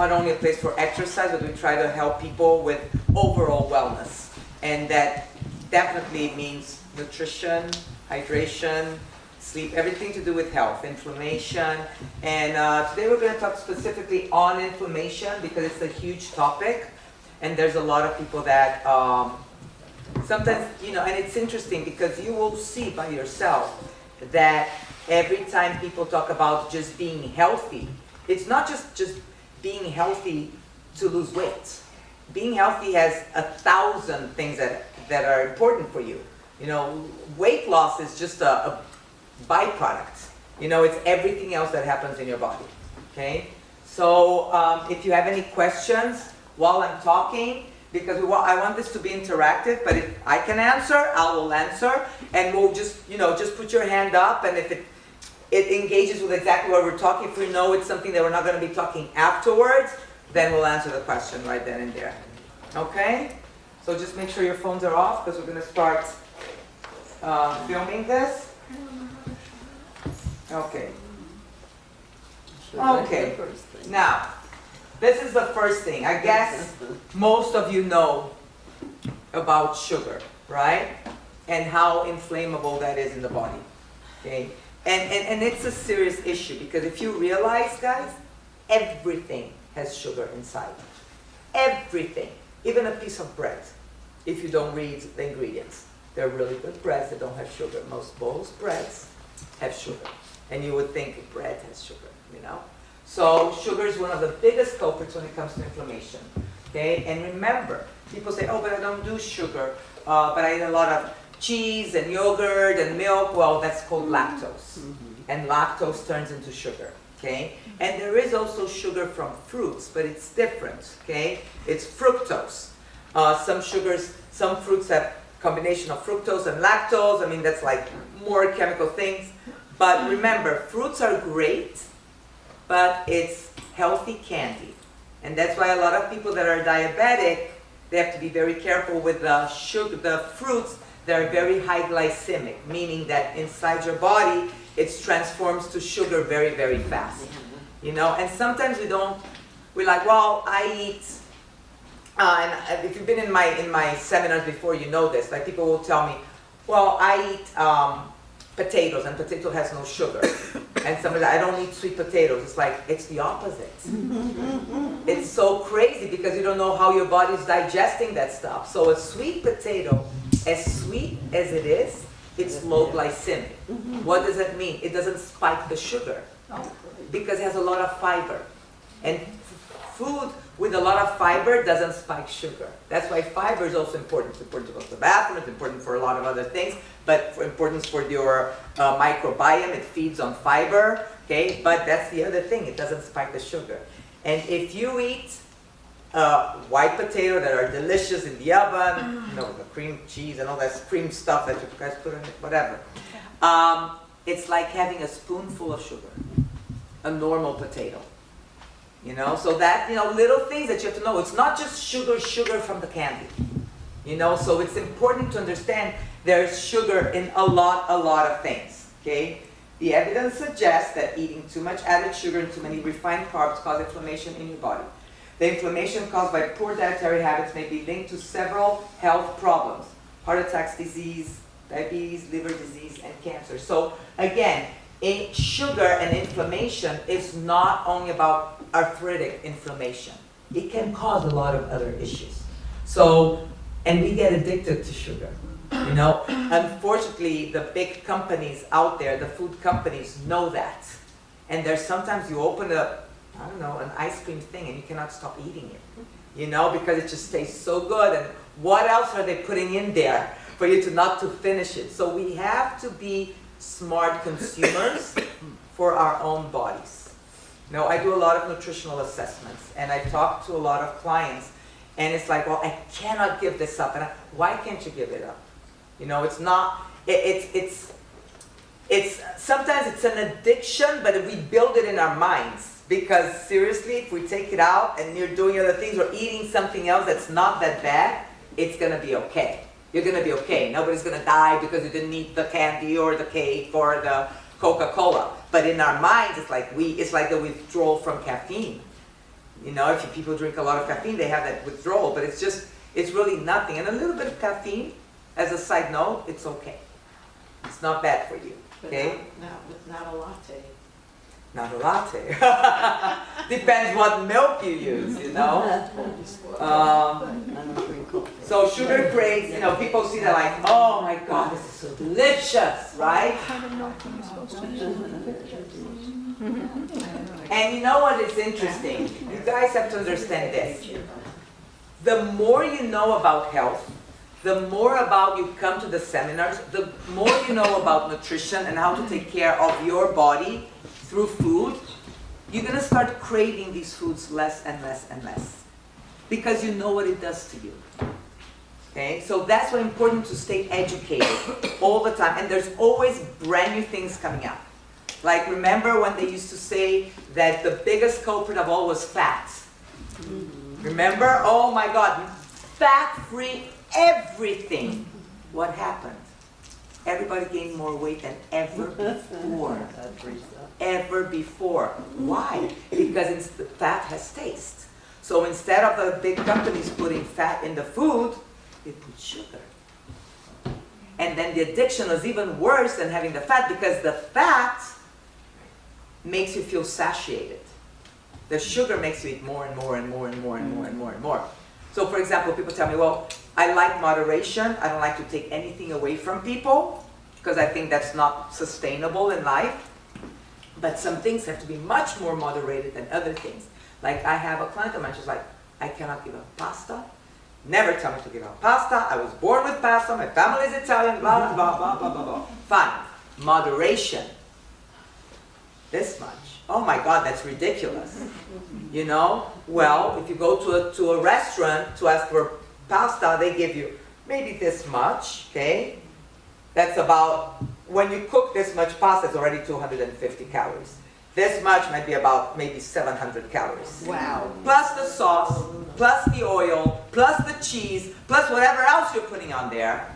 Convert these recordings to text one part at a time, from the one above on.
not only a place for exercise, but we try to help people with overall wellness. And that definitely means nutrition, hydration, sleep, everything to do with health, inflammation. And today we're going to talk specifically on inflammation because it's a huge topic. And there's a lot of people that sometimes, and it's interesting because you will see by yourself that every time people talk about just being healthy, it's not just being healthy to lose weight. Being healthy has 1,000 things that are important for you. Weight loss is just a byproduct. It's everything else that happens in your body. Okay? So if you have any questions while I'm talking, because I want this to be interactive, but if I can answer, I will answer, and we'll just put your hand up, and if it engages with exactly what we're talking, if we know it's something that we're not going to be talking afterwards, then we'll answer the question right then and there. Okay? So just make sure your phones are off, because we're going to start filming this. Okay. Okay. Now, this is the first thing. I guess most of you know about sugar, right? And how inflammable that is in the body. Okay? And it's a serious issue because if you realize, guys, everything has sugar inside. Everything. Even a piece of bread. If you don't read the ingredients. They're really good breads that don't have sugar. Most bowls breads have sugar. And you would think bread has sugar, So sugar is one of the biggest culprits when it comes to inflammation. Okay? And remember, people say, oh, but I don't do sugar, but I eat a lot of cheese and yogurt and milk. Well, that's called lactose. And lactose turns into sugar. Okay? And there is also sugar from fruits, but it's different. Okay? It's fructose. Some fruits have combination of fructose and lactose. I mean, that's like more chemical things. But remember, fruits are great, but it's healthy candy. And that's why a lot of people that are diabetic, they have to be very careful with the fruits that are very high glycemic, meaning that inside your body, it transforms to sugar very, very fast. And sometimes we're like, well, I eat, and if you've been in my seminars before, you know this, like people will tell me, well, I eat potatoes, and potato has no sugar. And somebody, I don't eat sweet potatoes. It's like, it's the opposite. It's so crazy because you don't know how your body's digesting that stuff. So a sweet potato, as sweet as it is, it's low glycemic. What does that mean? It doesn't spike the sugar because it has a lot of fiber. And food with a lot of fiber doesn't spike sugar. That's why fiber is also important. It's important to go to the bathroom. It's important for a lot of other things. But for importance for your microbiome, it feeds on fiber. Okay, but that's the other thing. It doesn't spike the sugar. And if you eat white potato that are delicious in the oven, the cream cheese and all that cream stuff that you guys put in it, whatever. It's like having a spoonful of sugar. A normal potato. So that, little things that you have to know. It's not just sugar from the candy. So it's important to understand there's sugar in a lot of things. Okay? The evidence suggests that eating too much added sugar and too many refined carbs cause inflammation in your body. The inflammation caused by poor dietary habits may be linked to several health problems. Heart attacks, disease, diabetes, liver disease, and cancer. So again, sugar and inflammation is not only about arthritic inflammation. It can cause a lot of other issues. And we get addicted to sugar. Unfortunately, the big companies out there, the food companies, know that. And there's sometimes you open an ice cream thing and you cannot stop eating it. Because it just tastes so good. And what else are they putting in there for you not to finish it? So we have to be smart consumers for our own bodies. I do a lot of nutritional assessments, and I talk to a lot of clients, and it's like, well, I cannot give this up. And why can't you give it up? It's not, it's sometimes it's an addiction, but we build it in our minds. Because seriously, if we take it out and you're doing other things or eating something else that's not that bad, it's going to be okay. You're going to be okay. Nobody's going to die because you didn't eat the candy or the cake or the Coca-Cola. But in our minds, it's like the withdrawal from caffeine. You know, if people drink a lot of caffeine, they have that withdrawal, but it's really nothing. And a little bit of caffeine, as a side note, it's okay. It's not bad for you, okay? Not a latte. Not a latte. Depends what milk you use, you know? So sugar craze, you know, people see that like, oh my God, this is so delicious, right? And you know what is interesting? You guys have to understand this. The more you know about health, the more about you come to the seminars, the more you know about nutrition and how to take care of your body through food, you're going to start craving these foods less and less and less. Because you know what it does to you. Okay? So that's why it's important to stay educated all the time. And there's always brand new things coming out. Like, remember when they used to say that the biggest culprit of all was fat? Remember? Oh my God, fat-free everything. What happened? Everybody gained more weight than ever before. Ever before. Why? Because the fat has taste. So instead of the big companies putting fat in the food, they put sugar. And then the addiction was even worse than having the fat, because the fat makes you feel satiated. The sugar makes you eat more and more and more and more and more and more and more. So for example, people tell me, well, I like moderation. I don't like to take anything away from people, because I think that's not sustainable in life. But some things have to be much more moderated than other things. Like, I have a client of mine, she's like, I cannot give up pasta. Never tell me to give up pasta. I was born with pasta. My family is Italian, blah, blah, blah, blah, blah, blah. Fine. Moderation. This much. Oh my God, that's ridiculous. You know? Well, if you go to a restaurant to ask for pasta, they give you maybe this much, okay? That's about, when you cook this much pasta, it's already 250 calories. This much might be about maybe 700 calories. Wow. Plus the sauce, plus the oil, plus the cheese, plus whatever else you're putting on there.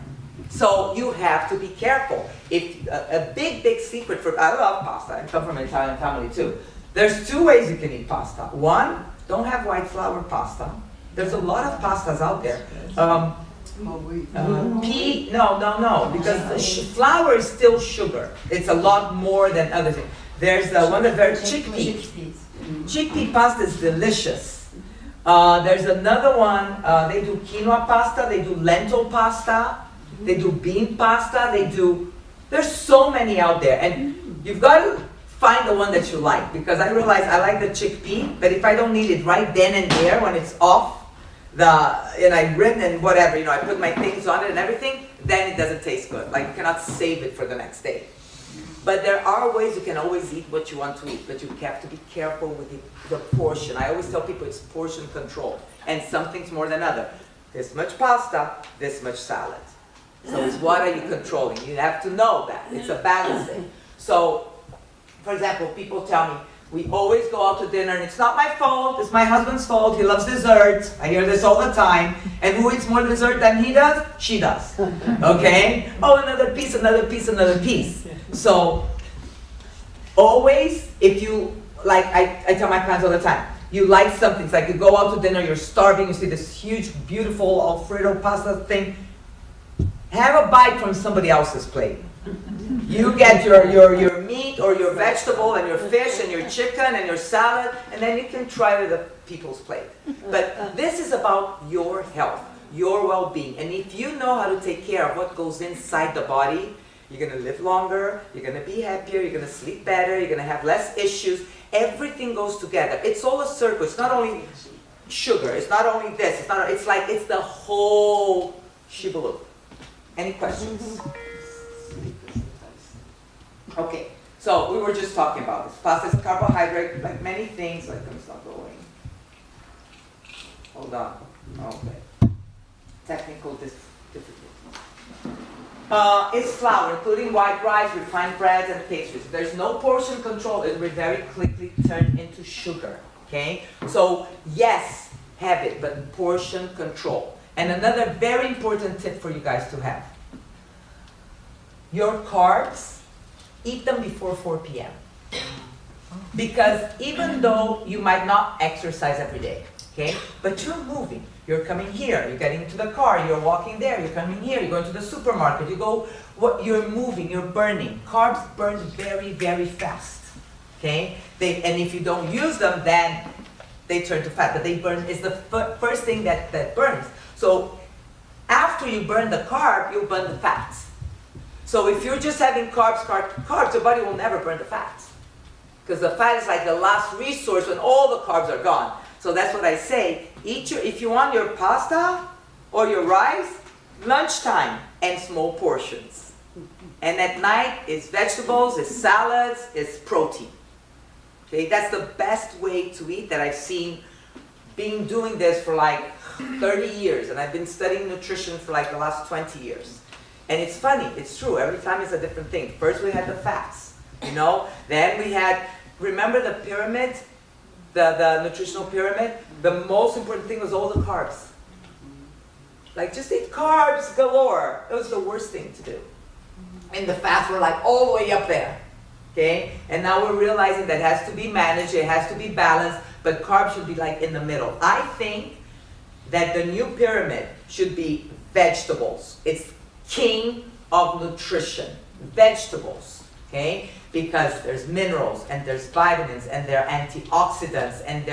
So you have to be careful. If a big secret for, I love pasta. I come from an Italian family too. There's two ways you can eat pasta. One, don't have white flour pasta. There's a lot of pastas out there. No, because the flour is still sugar. It's a lot more than other things. There's one that's very chickpea. Chickpea pasta is delicious. There's another one, they do quinoa pasta, they do lentil pasta, they do bean pasta, there's so many out there. And you've got to find the one that you like, because I realize I like the chickpea, but if I don't need it right then and there when it's off, and I rinse and whatever, I put my things on it and everything, then it doesn't taste good. Like, you cannot save it for the next day. But there are ways you can always eat what you want to eat, but you have to be careful with the portion. I always tell people it's portion control, and some things more than other. This much pasta, this much salad. So it's what are you controlling? You have to know that. It's a balancing. So, for example, people tell me, we always go out to dinner, and it's not my fault, it's my husband's fault, he loves dessert. I hear this all the time. And who eats more dessert than he does? She does. Okay? Oh, another piece, another piece, another piece. So, always, if you, like I tell my clients all the time, you like something, it's like you go out to dinner, you're starving, you see this huge, beautiful Alfredo pasta thing, have a bite from somebody else's plate. You get your meat or your vegetable and your fish and your chicken and your salad, and then you can try the people's plate. But this is about your health, your well-being. And if you know how to take care of what goes inside the body, you're going to live longer, you're going to be happier, you're going to sleep better, you're going to have less issues. Everything goes together. It's all a circle. It's not only sugar, it's not only this, it's the whole shibboleth. Any questions? Okay, so we were just talking about this. Pasta is a carbohydrate, like many things, like I'm not going. Hold on. Okay. Technical difficulty. It's flour, including white rice, refined breads, and pastries. There's no portion control. It will very quickly turn into sugar. Okay? So, yes, have it, but portion control. And another very important tip for you guys to have. Your carbs, eat them before 4 p.m. Because even though you might not exercise every day, okay, but you're moving. You're coming here, you're getting into the car, you're walking there, you're coming here, you're going to the supermarket, you're moving, you're burning. Carbs burn very, very fast, okay? And if you don't use them, then they turn to fat, but they burn is the first thing that burns. So after you burn the carb, you burn the fats. So if you're just having carbs, your body will never burn the fats. Because the fat is like the last resource when all the carbs are gone. So that's what I say, if you want your pasta or your rice, lunchtime and small portions. And at night, it's vegetables, it's salads, it's protein. Okay, that's the best way to eat that I've seen, been doing this for like 30 years, and I've been studying nutrition for like the last 20 years. And it's funny, it's true, every time it's a different thing. First we had the fats, then we had, remember the pyramid? The nutritional pyramid, the most important thing was all the carbs. Like just eat carbs galore. It was the worst thing to do. And the fats were like all the way up there. Okay? And now we're realizing that it has to be managed, it has to be balanced, but carbs should be like in the middle. I think that the new pyramid should be vegetables. It's king of nutrition. Vegetables. Okay? Because there's minerals and there's vitamins and there are antioxidants and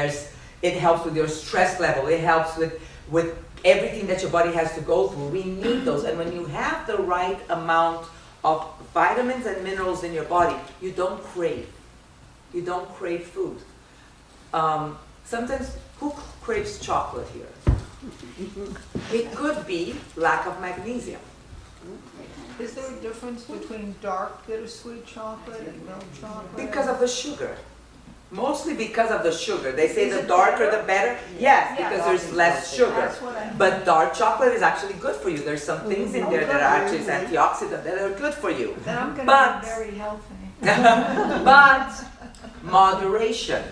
it helps with your stress level, it helps with everything that your body has to go through. We need those, and when you have the right amount of vitamins and minerals in your body, you don't crave food. Sometimes, who craves chocolate here? It could be lack of magnesium. Is there a difference between dark bittersweet chocolate and milk chocolate? Because of the sugar. Mostly because of the sugar. They say the darker the better. Yes, because there's less sugar. That's what I mean. But dark chocolate is actually good for you. There's some things in there that are actually antioxidants that are good for you. Then I'm going to But- be very healthy. But moderation.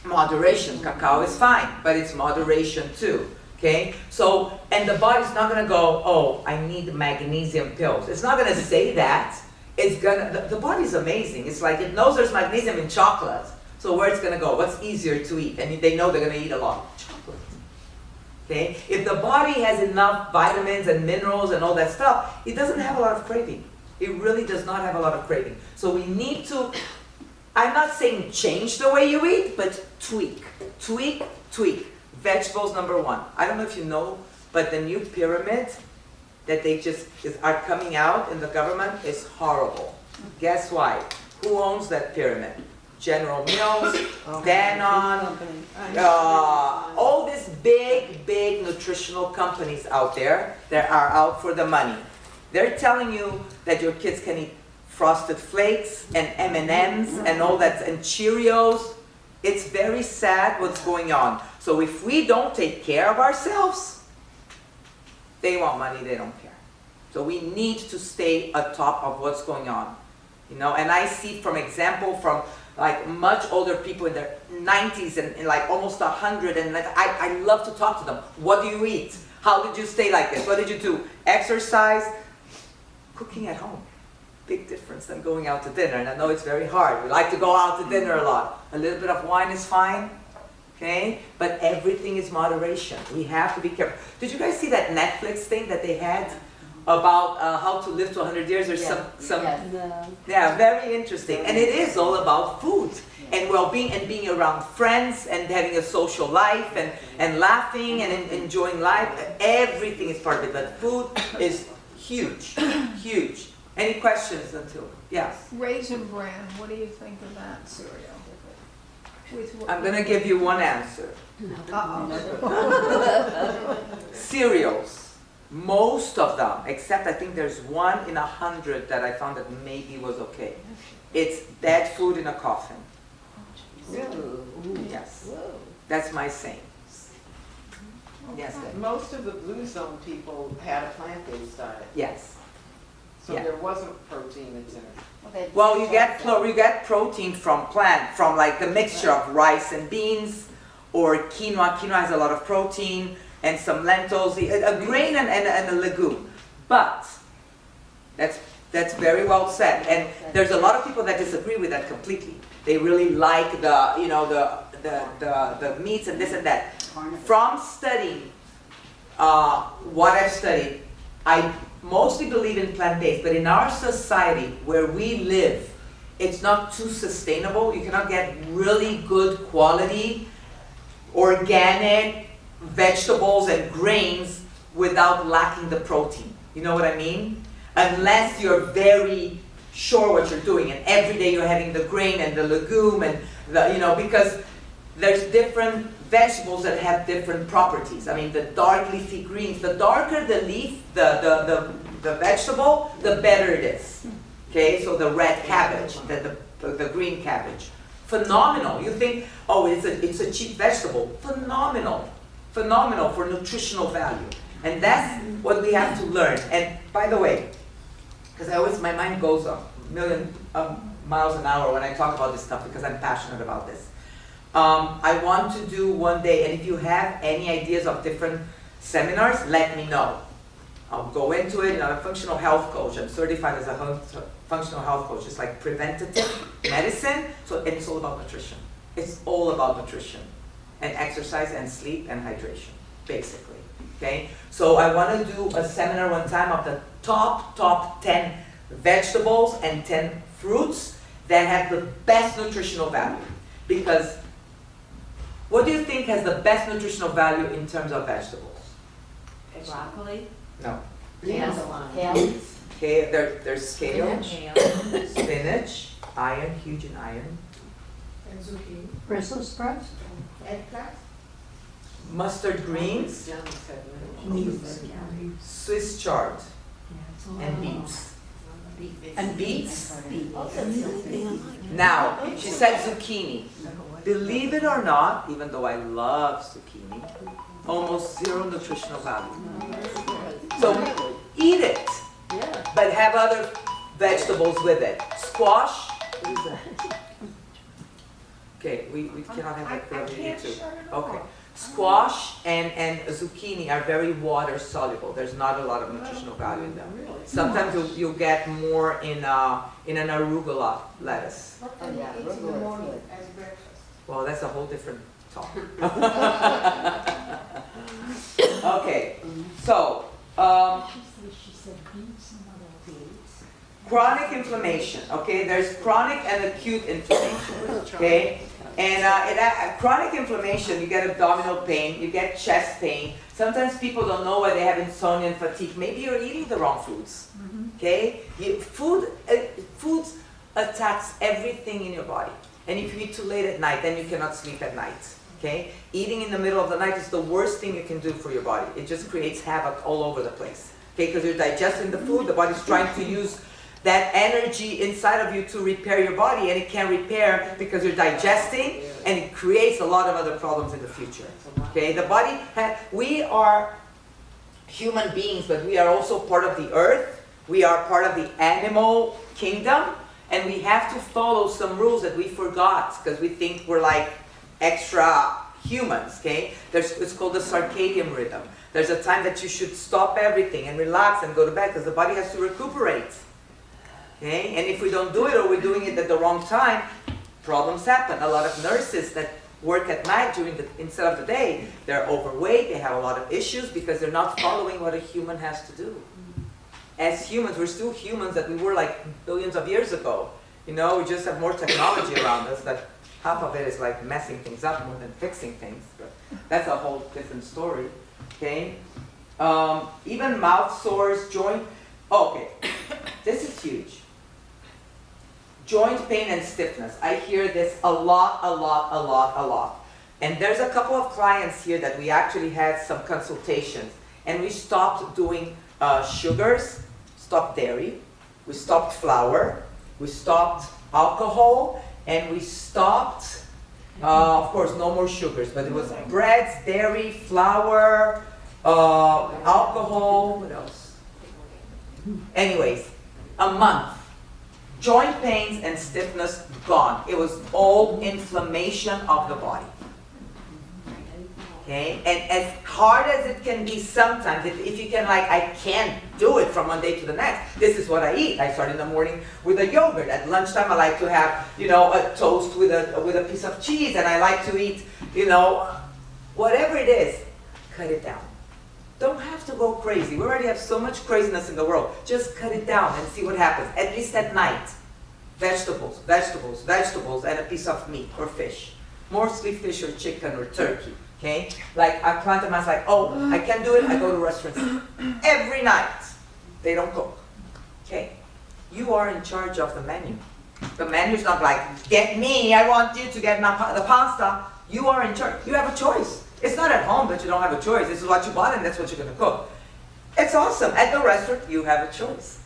Moderation. Cacao is fine, but it's moderation too. Okay? So, and the body's not going to go, oh, I need magnesium pills. It's not going to say that. It's gonna, the body's amazing. It's like it knows there's magnesium in chocolate. So where it's going to go? What's easier to eat? And they know they're going to eat a lot. Chocolate. Okay? If the body has enough vitamins and minerals and all that stuff, it doesn't have a lot of craving. It really does not have a lot of craving. So we need to, I'm not saying change the way you eat, but tweak. Tweak, tweak. Vegetables, number one. I don't know if you know, but the new pyramid that they just are coming out in the government is horrible. Guess why? Who owns that pyramid? General Mills, Danone, all these big nutritional companies out there that are out for the money. They're telling you that your kids can eat Frosted Flakes and M&Ms and all that, and Cheerios. It's very sad what's going on. So if we don't take care of ourselves, they want money, they don't care. So we need to stay atop of what's going on. And I see from like much older people in their 90s and like almost 100, and I love to talk to them. What do you eat? How did you stay like this? What did you do? Exercise, cooking at home. Big difference than going out to dinner. And I know it's very hard. We like to go out to dinner a lot. A little bit of wine is fine, okay? But everything is moderation. We have to be careful. Did you guys see that Netflix thing that they had about how to live to 100 years? There's some yeah, very interesting. And it is all about food and well-being and being around friends and having a social life and laughing and enjoying life. Everything is part of it. But food is huge, huge. Any questions until? Yes. Raisin Bran, what do you think of that cereal? I'm going to give you one answer. Cereals, most of them, except I think there's one in 100 that I found that maybe was okay. It's dead food in a coffin. Really? Yes. That's my saying. Yes, Deb. Most of the Blue Zone people had a plant-based diet, Yes. so Yeah. there wasn't protein that's in it. Well, you get protein from from like the mixture of rice and beans, or quinoa. Quinoa has a lot of protein, and some lentils, a grain and a legume. But that's That's very well said. And there's a lot of people that disagree with that completely. They really like the, you know, the meats and this and that. From studying what I've studied, I mostly believe in plant-based, but in our society where we live, it's not too sustainable. You cannot get really good quality, organic vegetables and grains without lacking the protein. You know what I mean? Unless you're very sure what you're doing, and every day you're having the grain and the legume and the, you know, because there's different vegetables that have different properties. I mean, the dark leafy greens, the darker the leaf, the vegetable, the better it is. Okay, so the red cabbage, the green cabbage, phenomenal. You think, oh, it's a cheap vegetable. Phenomenal, phenomenal for nutritional value. And that's what we have to learn. And by the way, because my mind goes a million miles an hour when I talk about this stuff because I'm passionate about this. I want to do one day, and if you have any ideas of different seminars, let me know. I'll go into it. I'm a functional health coach. I'm certified as a functional health coach. It's like preventative medicine, and it's all about nutrition. It's all about nutrition and exercise and sleep and hydration, basically. Okay? So I want to do a seminar one time of the top 10 vegetables and 10 fruits that have the best nutritional value. Because what do you think has the best nutritional value in terms of vegetables? Broccoli. No. Kale. Okay, there's kale, Spinach. spinach, iron, huge in iron, And zucchini. Brussels sprouts? Eggplant? mustard greens, Swiss chard, and beets. And beets. Now, she said zucchini. Believe it or not, even though I love zucchini, almost zero nutritional value. So eat it, but have other vegetables with it. Squash. Okay, we cannot have that for you too. Okay. Squash and zucchini are very water soluble. There's not a lot of nutritional value in them. Sometimes you'll get more in an arugula lettuce. What can you eat in the morning as breakfast? Well, that's a whole different talk. Okay, so chronic inflammation. Okay, there's chronic and acute inflammation. Okay. And chronic inflammation, you get abdominal pain, you get chest pain. Sometimes people don't know why they have insomnia and fatigue. Maybe you're eating the wrong foods. Okay? Food attacks everything in your body. And if you eat too late at night, then you cannot sleep at night. Okay? Eating in the middle of the night is the worst thing you can do for your body. It just creates havoc all over the place. Okay? Because you're digesting the food, the body's trying to use that energy inside of you to repair your body, and it can't repair because you're digesting, and it creates a lot of other problems in the future. Okay, the body, we are human beings, but we are also part of the earth. We are part of the animal kingdom, and we have to follow some rules that we forgot because we think we're like extra humans. Okay, it's called the circadian rhythm. There's a time that you should stop everything and relax and go to bed because the body has to recuperate. Okay? And if we don't do it or we're doing it at the wrong time, problems happen. A lot of nurses that work at night instead of the day, they're overweight, they have a lot of issues because they're not following what a human has to do. As humans, we're still humans that we were like billions of years ago. You know, we just have more technology around us that half of it is like messing things up more than fixing things. But that's a whole different story. Okay? Even mouth sores, joint. Okay, this is huge. Joint pain and stiffness. I hear this a lot. And there's a couple of clients here that we actually had some consultations, and we stopped doing sugars, stopped dairy, we stopped flour, we stopped alcohol, and we stopped, of course, no more sugars, but it was breads, dairy, flour, alcohol, what else? Anyways, a month. Joint pains and stiffness gone. It was all inflammation of the body. Okay, and as hard as it can be sometimes, if you can like, I can't do it from one day to the next, this is what I eat. I start in the morning with a yogurt. At lunchtime I like to have, you know, a toast with a piece of cheese, and I like to eat, you know, whatever it is, cut it down. Don't have to go crazy. We already have so much craziness in the world. Just cut it down and see what happens. At least at night. Vegetables, vegetables, vegetables, and a piece of meat or fish. Mostly fish or chicken or turkey. Okay? Like a client of mine's like, oh, I can't do it. I go to restaurants every night. They don't cook. Okay? You are in charge of the menu. The menu's not like, get me, I want you to get the pasta. You are in charge. You have a choice. It's not at home that you don't have a choice. This is what you bought and that's what you're going to cook. It's awesome. At the restaurant, you have a choice.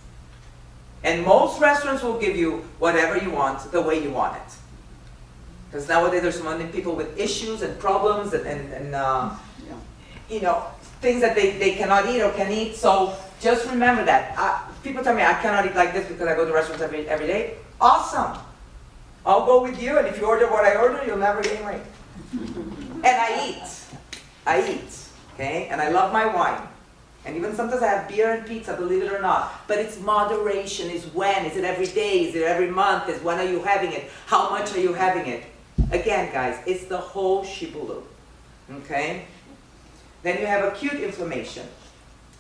And most restaurants will give you whatever you want, the way you want it. Because nowadays there's so many people with issues and problems and you know, things that they cannot eat or can eat. So just remember that. People tell me I cannot eat like this because I go to restaurants every day. Awesome. I'll go with you, and if you order what I order, you'll never gain weight. And I eat, okay? And I love my wine. And even sometimes I have beer and pizza, believe it or not. But it's moderation, is when, is it every day, is it every month, is when are you having it, how much are you having it? Again, guys, it's the whole shibboleth, okay? Then you have acute inflammation.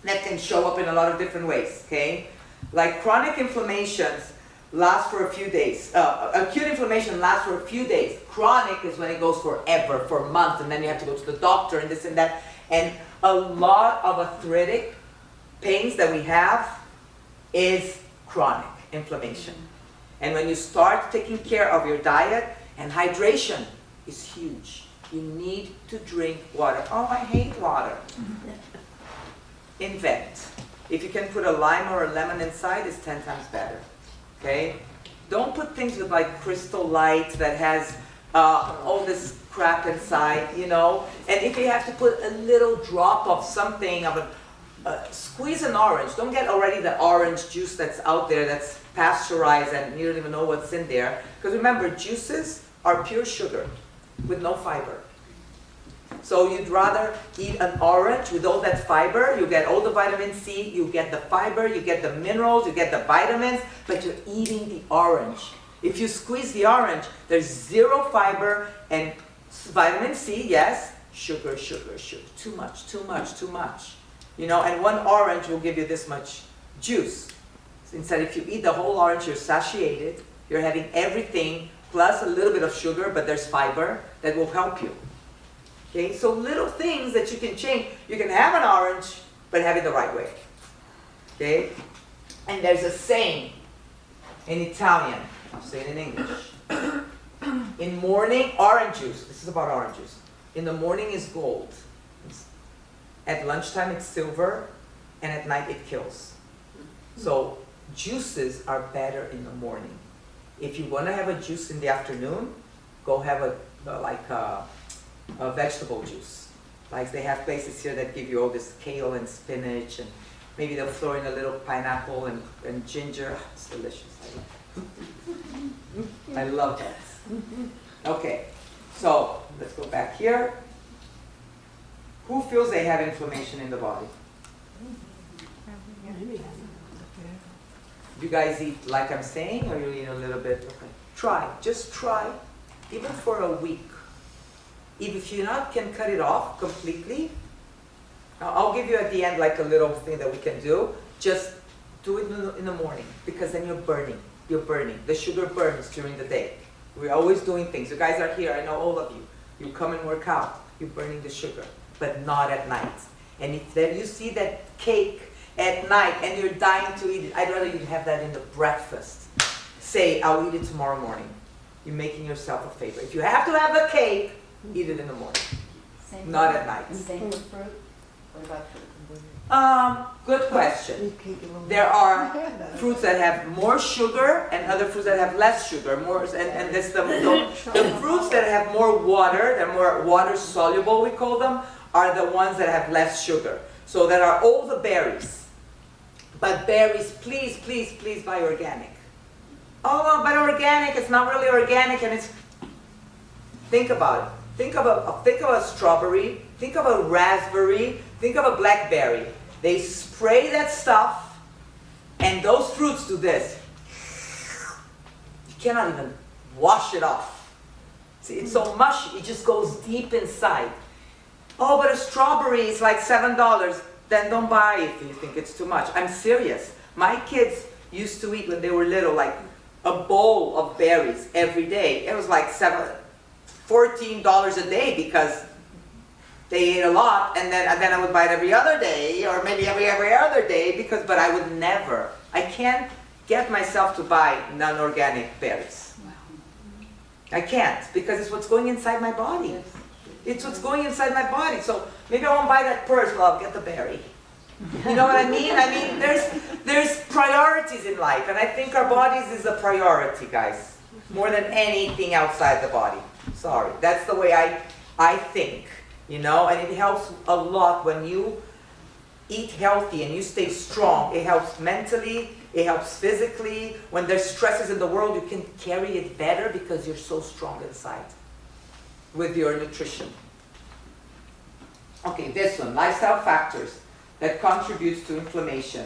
That can show up in a lot of different ways, okay? Like chronic inflammations last for a few days. Acute inflammation lasts for a few days. Chronic is when it goes forever, for months, and then you have to go to the doctor and this and that. And a lot of arthritic pains that we have is chronic inflammation. And when you start taking care of your diet, and hydration is huge. You need to drink water. Oh, I hate water. Invent. If you can put a lime or a lemon inside, it's 10 times better. Okay? Don't put things with like Crystal Light that has all this crap inside, you know. And if you have to put a little drop of something, squeeze an orange. Don't get already the orange juice that's out there that's pasteurized and you don't even know what's in there. Because remember, juices are pure sugar with no fiber. So you'd rather eat an orange with all that fiber. You get all the vitamin C, you get the fiber, you get the minerals, you get the vitamins, but you're eating the orange. If you squeeze the orange, there's zero fiber and vitamin C, yes, sugar, sugar, sugar. Too much, too much, too much. You know, and one orange will give you this much juice. So instead, if you eat the whole orange, you're satiated. You're having everything plus a little bit of sugar, but there's fiber that will help you. Okay, so little things that you can change. You can have an orange, but have it the right way. Okay? And there's a saying in Italian. I'll say it in English. In morning, orange juice. This is about orange juice. In the morning is gold. At lunchtime it's silver. And at night it kills. So juices are better in the morning. If you want to have a juice in the afternoon, go have a vegetable juice. Like they have places here that give you all this kale and spinach, and maybe they'll throw in a little pineapple and ginger. It's delicious. I love that. Okay, so let's go back here. Who feels they have inflammation in the body? You guys eat like I'm saying, or you eat a little bit? Okay. Try, just try, even for a week. If you not can cut it off completely, I'll give you at the end like a little thing that we can do. Just do it in the morning, because then you're burning. You're burning. The sugar burns during the day. We're always doing things. You guys are here. I know all of you. You come and work out. You're burning the sugar, but not at night. And if then you see that cake at night and you're dying to eat it, I'd rather you have that in the breakfast. Say, I'll eat it tomorrow morning. You're making yourself a favor. If you have to have a cake, eat it in the morning, not at night. Same for fruit? What about fruit? Good question. There are fruits that have more sugar and other fruits that have less sugar. And this the fruits that have more water, they're more water soluble, we call them, are the ones that have less sugar. So there are all the berries. But berries, please, please, please buy organic. Oh, but organic, it's not really organic, and it's... Think about it. Think of a strawberry, think of a raspberry, think of a blackberry. They spray that stuff, and those fruits do this. You cannot even wash it off. See, it's so mushy, it just goes deep inside. Oh, but a strawberry is like $7. Then don't buy it if you think it's too much. I'm serious. My kids used to eat when they were little, like a bowl of berries every day. It was like $14 a day because they ate a lot, and then I would buy it every other day, or maybe every other day, but I would never. I can't get myself to buy non-organic berries. I can't, because it's what's going inside my body. It's what's going inside my body. So maybe I won't buy that purse, well, I'll get the berry. You know what I mean? I mean, there's priorities in life, and I think our bodies is a priority, guys, more than anything outside the body. Sorry, that's the way I think, you know, and it helps a lot when you eat healthy and you stay strong. It helps mentally, it helps physically. When there's stresses in the world, you can carry it better because you're so strong inside with your nutrition. Okay, this one, lifestyle factors that contributes to inflammation.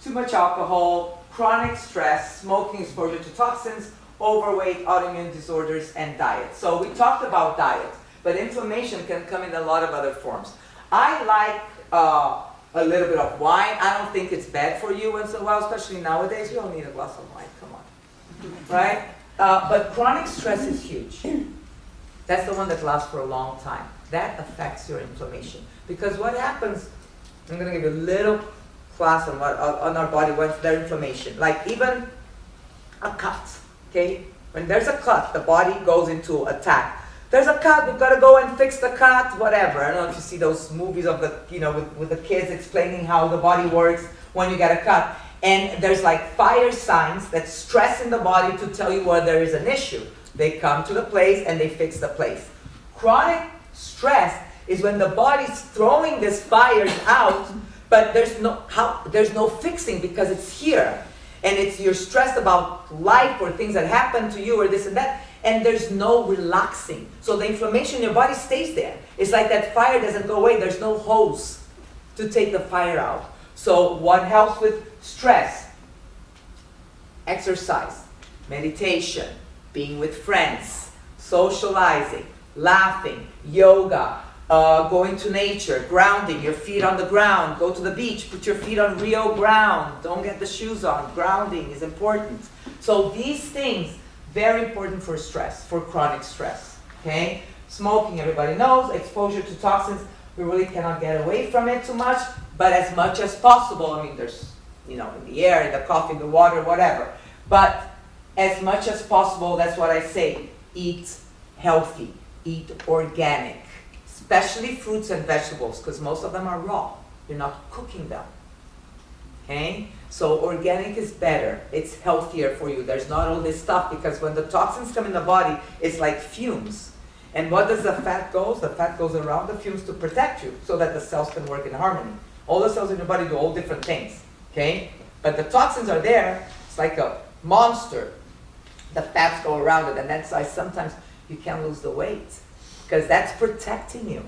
Too much alcohol, chronic stress, smoking, exposure to toxins, overweight, autoimmune disorders, and diet. So we talked about diet, but inflammation can come in a lot of other forms. I like a little bit of wine. I don't think it's bad for you once in a while, especially nowadays. You don't need a glass of wine, come on. Right? But chronic stress is huge. That's the one that lasts for a long time. That affects your inflammation. Because what happens, I'm going to give you a little class on our body when there's inflammation. Like even a cut, okay? When there's a cut, the body goes into attack. There's a cut, we've got to go and fix the cut, whatever. I don't know if you see those movies of the, you know, with the kids explaining how the body works when you get a cut. And there's like fire signs that stress in the body to tell you where there is an issue. They come to the place and they fix the place. Chronic stress is when the body's throwing these fires out, but there's no fixing because it's here. And you're stressed about life or things that happen to you or this and that, and there's no relaxing. So the inflammation in your body stays there. It's like that fire doesn't go away. There's no hose to take the fire out. So what helps with stress? Exercise, meditation, being with friends, socializing, laughing, yoga, going to nature, grounding, your feet on the ground, go to the beach, put your feet on real ground, don't get the shoes on, grounding is important. So these things, very important for stress, for chronic stress, okay? Smoking, everybody knows, exposure to toxins, we really cannot get away from it too much, but as much as possible, I mean, there's, you know, in the air, in the coffee, in the water, whatever, but as much as possible, that's what I say, eat healthy, eat organic, especially fruits and vegetables, because most of them are raw. You're not cooking them, okay? So organic is better. It's healthier for you. There's not all this stuff, because when the toxins come in the body, it's like fumes. And what does the fat go? The fat goes around the fumes to protect you, so that the cells can work in harmony. All the cells in your body do all different things, okay? But the toxins are there. It's like a monster. The fats go around it, and that's why sometimes you can't lose the weight, because that's protecting you.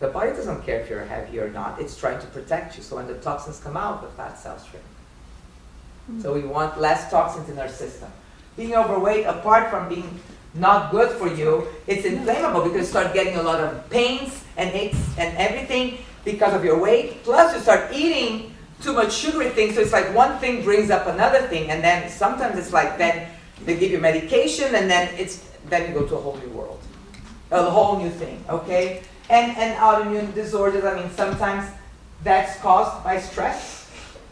The body doesn't care if you're heavy or not. It's trying to protect you. So when the toxins come out, the fat cells shrink. So we want less toxins in our system. Being overweight, apart from being not good for you, it's inflammable because you start getting a lot of pains and aches and everything because of your weight. Plus you start eating too much sugary things. So it's like one thing brings up another thing, and then sometimes it's like then they give you medication, and then you go to a whole new world. A whole new thing, okay? And autoimmune disorders, I mean, sometimes that's caused by stress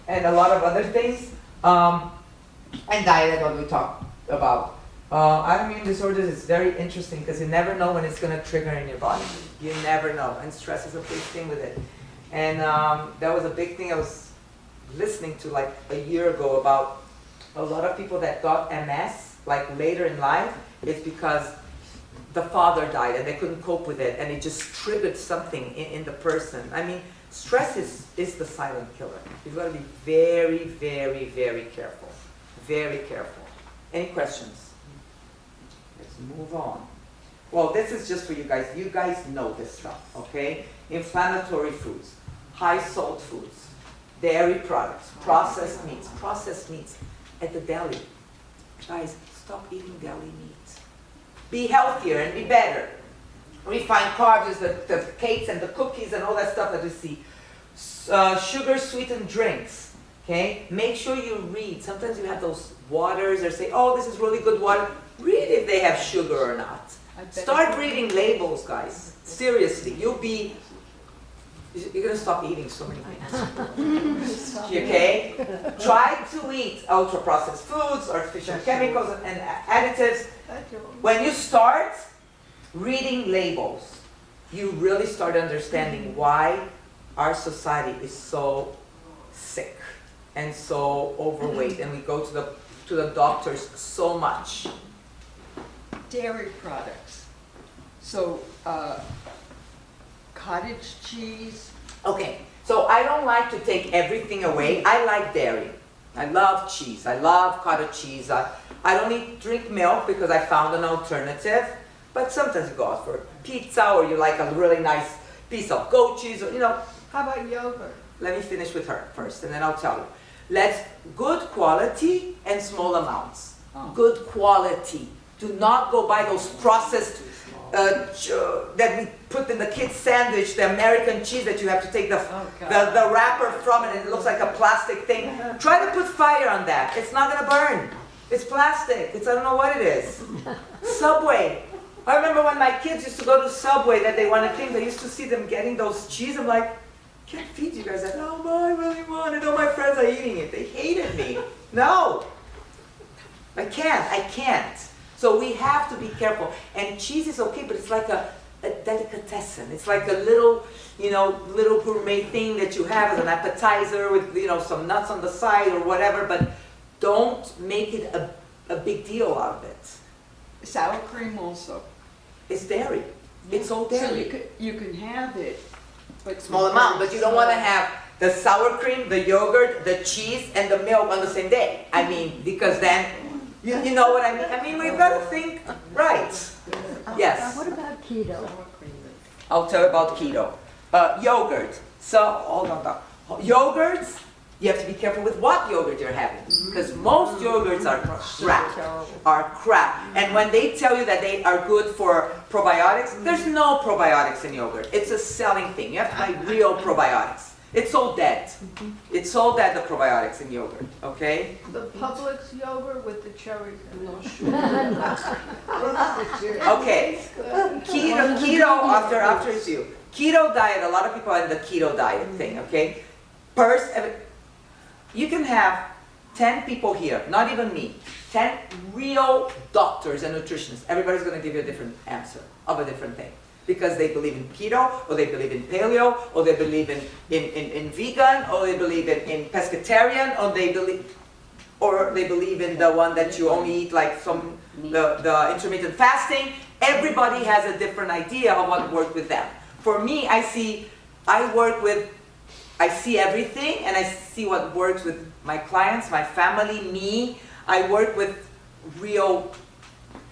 and a lot of other things. And diet, what we talked about. Autoimmune disorders is very interesting because you never know when it's going to trigger in your body. You never know, and stress is a big thing with it. And that was a big thing I was listening to like a year ago about a lot of people that got MS, like later in life, it's because the father died and they couldn't cope with it, and it just triggered something in the person. I mean, stress is the silent killer. You've got to be very, very, very careful. Very careful. Any questions? Let's move on. Well, this is just for you guys. You guys know this stuff, okay? Inflammatory foods, high salt foods, dairy products, processed meats at the deli. Guys, stop eating deli meat. Be healthier and be better. Refined carbs is the cakes and the cookies and all that stuff that we see. Sugar sweetened drinks, okay? Make sure you read. Sometimes you have those waters that say, oh, this is really good water. Read if they have sugar or not. Start reading labels, guys. Seriously, you're gonna stop eating so many things. Okay? Try to eat ultra-processed foods, artificial chemicals and additives. When you start reading labels, you really start understanding why our society is so sick and so overweight, and we go to the doctors so much. Dairy products. So, cottage cheese. Okay, so I don't like to take everything away. I like dairy. I love cheese. I love cottage cheese. I don't drink milk because I found an alternative. But sometimes you go out for pizza, or you like a really nice piece of goat cheese, or How about yogurt? Let me finish with her first, and then I'll tell you. Let's good quality and small amounts. Good quality. Do not go buy those processed that we put in the kids' sandwich, the American cheese that you have to take the wrapper from it, and it looks like a plastic thing. Try to put fire on that. It's not gonna burn. It's plastic. I don't know what it is. Subway. I remember when my kids used to go to Subway that they wanted things, I used to see them getting those cheese. I'm like, can't feed you guys that. Oh, I really want it. All my friends are eating it. They hated me. No. I can't. So we have to be careful. And cheese is okay, but it's like a delicatessen. It's like a little gourmet thing that you have as an appetizer with, some nuts on the side or whatever, but don't make it a big deal out of it. Sour cream also. It's dairy. It's all dairy. So you can have it, but Small amount, but you don't want to have the sour cream, the yogurt, the cheese, and the milk on the same day. I mean, because then, you know what I mean? I mean, we've got to think right. Yes. What about keto? I'll tell you about keto. Yogurt. So, hold on. Yogurts, you have to be careful with what yogurt you're having. Because most yogurts are crap. And when they tell you that they are good for probiotics, there's no probiotics in yogurt. It's a selling thing. You have to buy real probiotics. It's all dead. It's all dead, the probiotics in yogurt, okay? The Publix yogurt with the cherries in it. Okay. Keto, after it's you. Keto diet, a lot of people are in the keto diet thing, okay? First, you can have 10 people here, not even me, 10 real doctors and nutritionists. Everybody's going to give you a different answer of a different thing. Because they believe in keto, or they believe in paleo, or they believe in vegan, or they believe in pescatarian, or they believe in the one that you only eat like the intermittent fasting. Everybody has a different idea of what works with them. For me, I see everything, and I see what works with my clients, my family, me. I work with real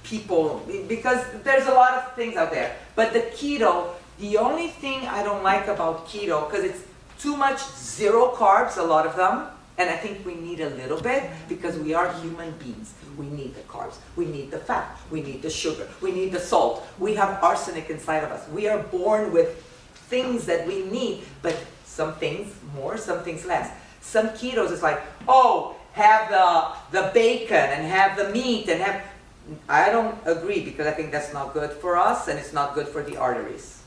people, because there's a lot of things out there. But the keto, the only thing I don't like about keto, because it's too much zero carbs, a lot of them, and I think we need a little bit, because we are human beings. We need the carbs, we need the fat, we need the sugar, we need the salt. We have arsenic inside of us. We are born with things that we need, but some things more, some things less. Some ketos is like, oh, have the bacon and have the meat and have... I don't agree, because I think that's not good for us and it's not good for the arteries.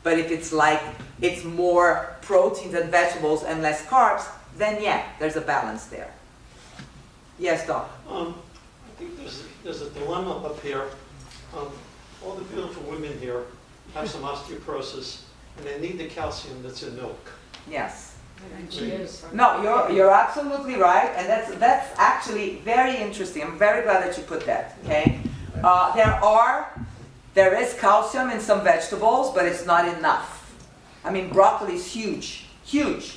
But if it's like, it's more proteins and vegetables and less carbs, then yeah, there's a balance there. Yes, Doc? I think there's a dilemma up here. All the beautiful women here have some osteoporosis, and they need the calcium that's in milk. Yes. cheese. No, you're absolutely right, and that's actually very interesting. I'm very glad that you put that. Okay, there is calcium in some vegetables, but it's not enough. I mean, broccoli is huge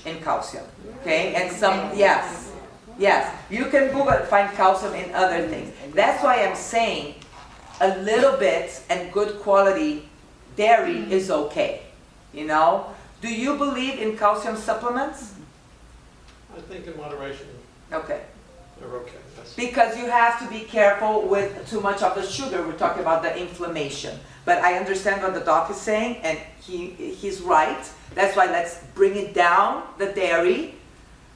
in calcium. Okay, and some yes, you can Google and find calcium in other things. That's why I'm saying a little bit and good quality dairy is okay, you know? Do you believe in calcium supplements? I think in moderation, Okay. they're okay, yes. Because you have to be careful with too much of the sugar. We're talking about the inflammation. But I understand what the doc is saying, and he's right. That's why let's bring it down, the dairy.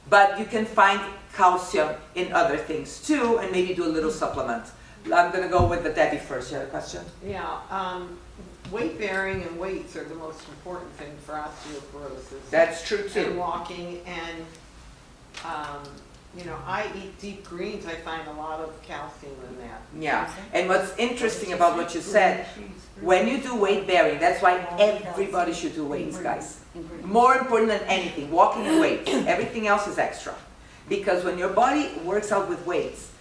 But you can find calcium in other things too, and maybe do a little supplement. I'm gonna go with the Debbie first. You had a question? Yeah, weight bearing and weights are the most important thing for osteoporosis. That's true And too. walking and, you know, I eat deep greens, I find a lot of calcium in that. Yeah. And what's interesting about what you said, when you do weight bearing, that's why everybody should do weights, guys. More important than anything, walking and weights. Everything else is extra. Because when your body works out with weights,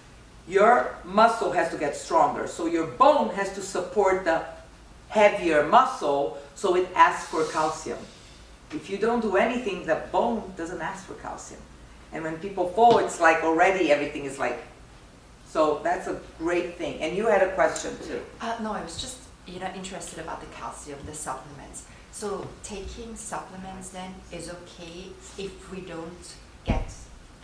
your muscle has to get stronger. So your bone has to support the heavier muscle, so it asks for calcium. If you don't do anything, the bone doesn't ask for calcium. And when people fall, it's like already everything is like, so that's a great thing. And you had a question too. No, I was just, interested about the calcium, the supplements. So taking supplements then is okay if we don't get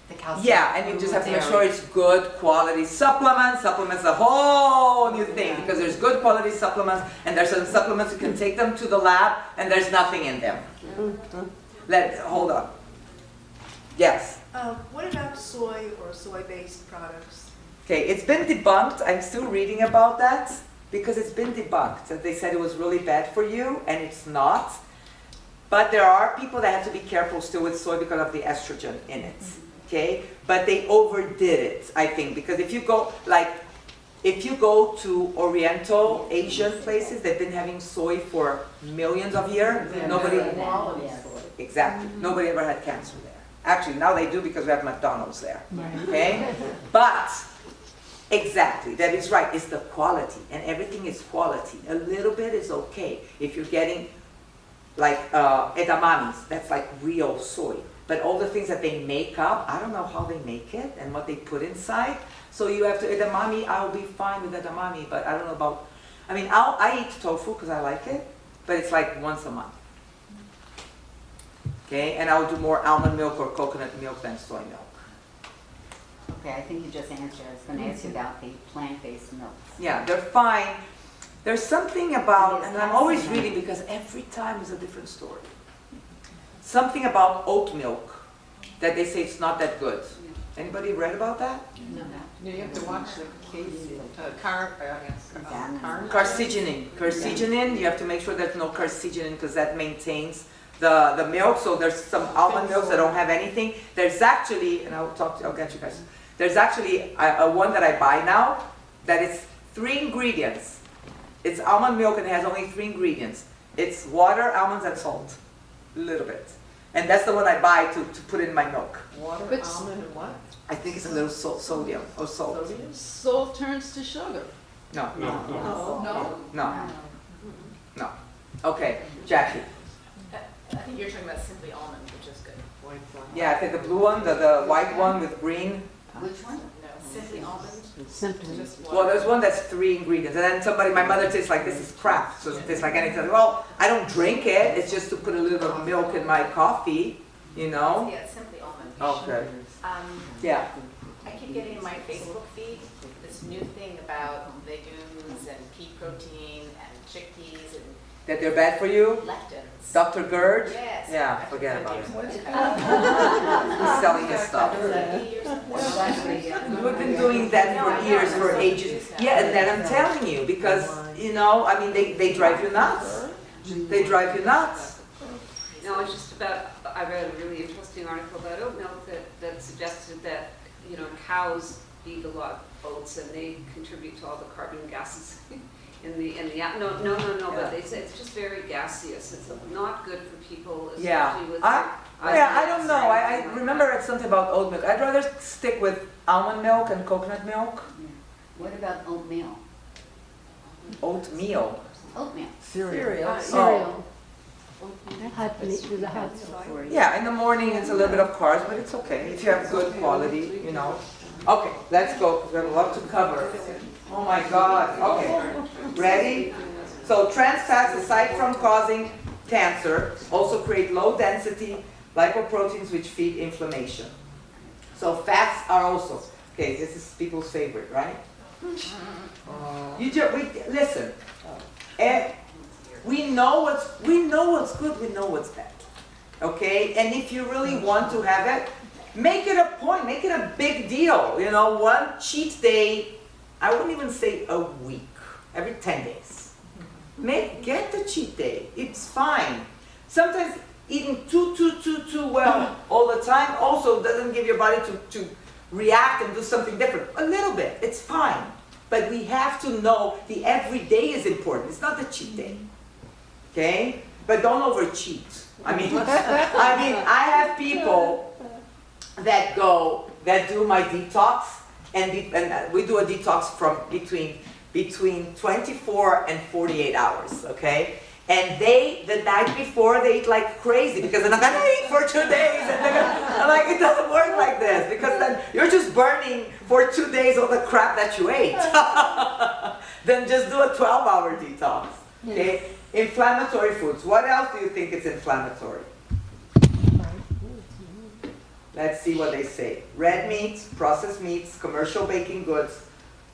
the calcium? Yeah, and you just have to make through sure dairy? it's good quality supplements. Supplements a whole new thing because there's good quality supplements and there's some supplements you can take them to the lab and there's nothing in them. Hold on. Yes. What about soy or soy-based products? Okay, it's been debunked. I'm still reading about that because it's been debunked. That they said it was really bad for you and it's not. But there are people that have to be careful still with soy because of the estrogen in it. Okay, but they overdid it, I think, because if you go to Oriental Asian places, they've been having soy for millions of years. Nobody ever had cancer there. Actually, now they do because we have McDonald's there. Okay, but exactly, that is right. It's the quality, and everything is quality. A little bit is okay if you're getting like edamames. That's like real soy. But all the things that they make up, I don't know how they make it and what they put inside. So you have to, edamame, I'll be fine with edamame, but I don't know about, I eat tofu because I like it, but it's like once a month. Okay, and I'll do more almond milk or coconut milk than soy milk. Okay, I think you just answered. I was going to ask you about the plant-based milks. Yeah, they're fine. There's something about, and I'm always reading because every time is a different story. Something about oat milk that they say it's not that good. Anybody read about that? No. You have to watch the case, Carcinogen. You have to make sure there's no carcinogen because that maintains the milk. So there's some almond milks that don't have anything. There's actually, and I'll get you guys. There's actually a one that I buy now that is 3 ingredients. It's almond milk and it has only 3 ingredients. It's water, almonds, and salt. A little bit. And that's the one I buy to put in my milk. water, But- almond, and what? I think it's a little sodium or salt. Sodium? Salt turns to sugar. No. No. Okay, Jackie. I think you're talking about Simply Almond, which is good. White flour. Yeah, I think the blue one, the white one with green. Which one? No, Simply Almond, just Well, there's one that's 3 ingredients, and then my mother tastes like this is crap, so it tastes like anything. Well, I don't drink it, it's just to put a little bit of milk in my coffee, you know? Yeah, Simply Almond. Okay. Yeah. I keep getting in my Facebook feed this new thing about legumes and pea protein and chickpeas and That they're bad for you? lectins. Dr. Gerd? Yes. Yeah, forget about it. What's it He's selling his stuff. We've been doing that for years, for ages. Yeah, and that I'm telling you, because, they drive you nuts. They drive you nuts. No, it's just about, I read a really interesting article about oat milk that suggested that, cows eat a lot of oats and they contribute to all the carbon gases in the no, but they say it's just very gaseous. It's not good for people, Yeah. especially with I don't know. I remember I read something about oat milk. I'd rather stick with almond milk and coconut milk. What about oatmeal? Oatmeal. Oatmeal. cereal? Oh. Hot meat with a hot sauce. Yeah, in the morning it's a little bit of carbs, but it's okay if you have good quality, Okay, let's go. We have a lot to cover. Oh my God. Okay, ready? So trans fats, aside from causing cancer, also create low-density lipoproteins which feed inflammation. So fats are also, okay, this is people's favorite, right? Listen. We know what's good, we know what's bad. Okay? And if you really want to have it, make it a point, make it a big deal. You know, one cheat day, I wouldn't even say a week, every 10 days. Get the cheat day, it's fine. Sometimes eating too well all the time also doesn't give your body to react and do something different. A little bit, it's fine. But we have to know the everyday is important. It's not the cheat day. Okay? But don't overcheat. I mean, I have people that do my detox, and we do a detox from between 24 and 48 hours, okay? And the night before, they eat like crazy because they're not gonna eat for 2 days. And I'm like, it doesn't work like this because then you're just burning for 2 days all the crap that you ate. Then just do a 12-hour detox, okay? Inflammatory foods. What else do you think is inflammatory? Let's see what they say. Red meats, processed meats, commercial baking goods.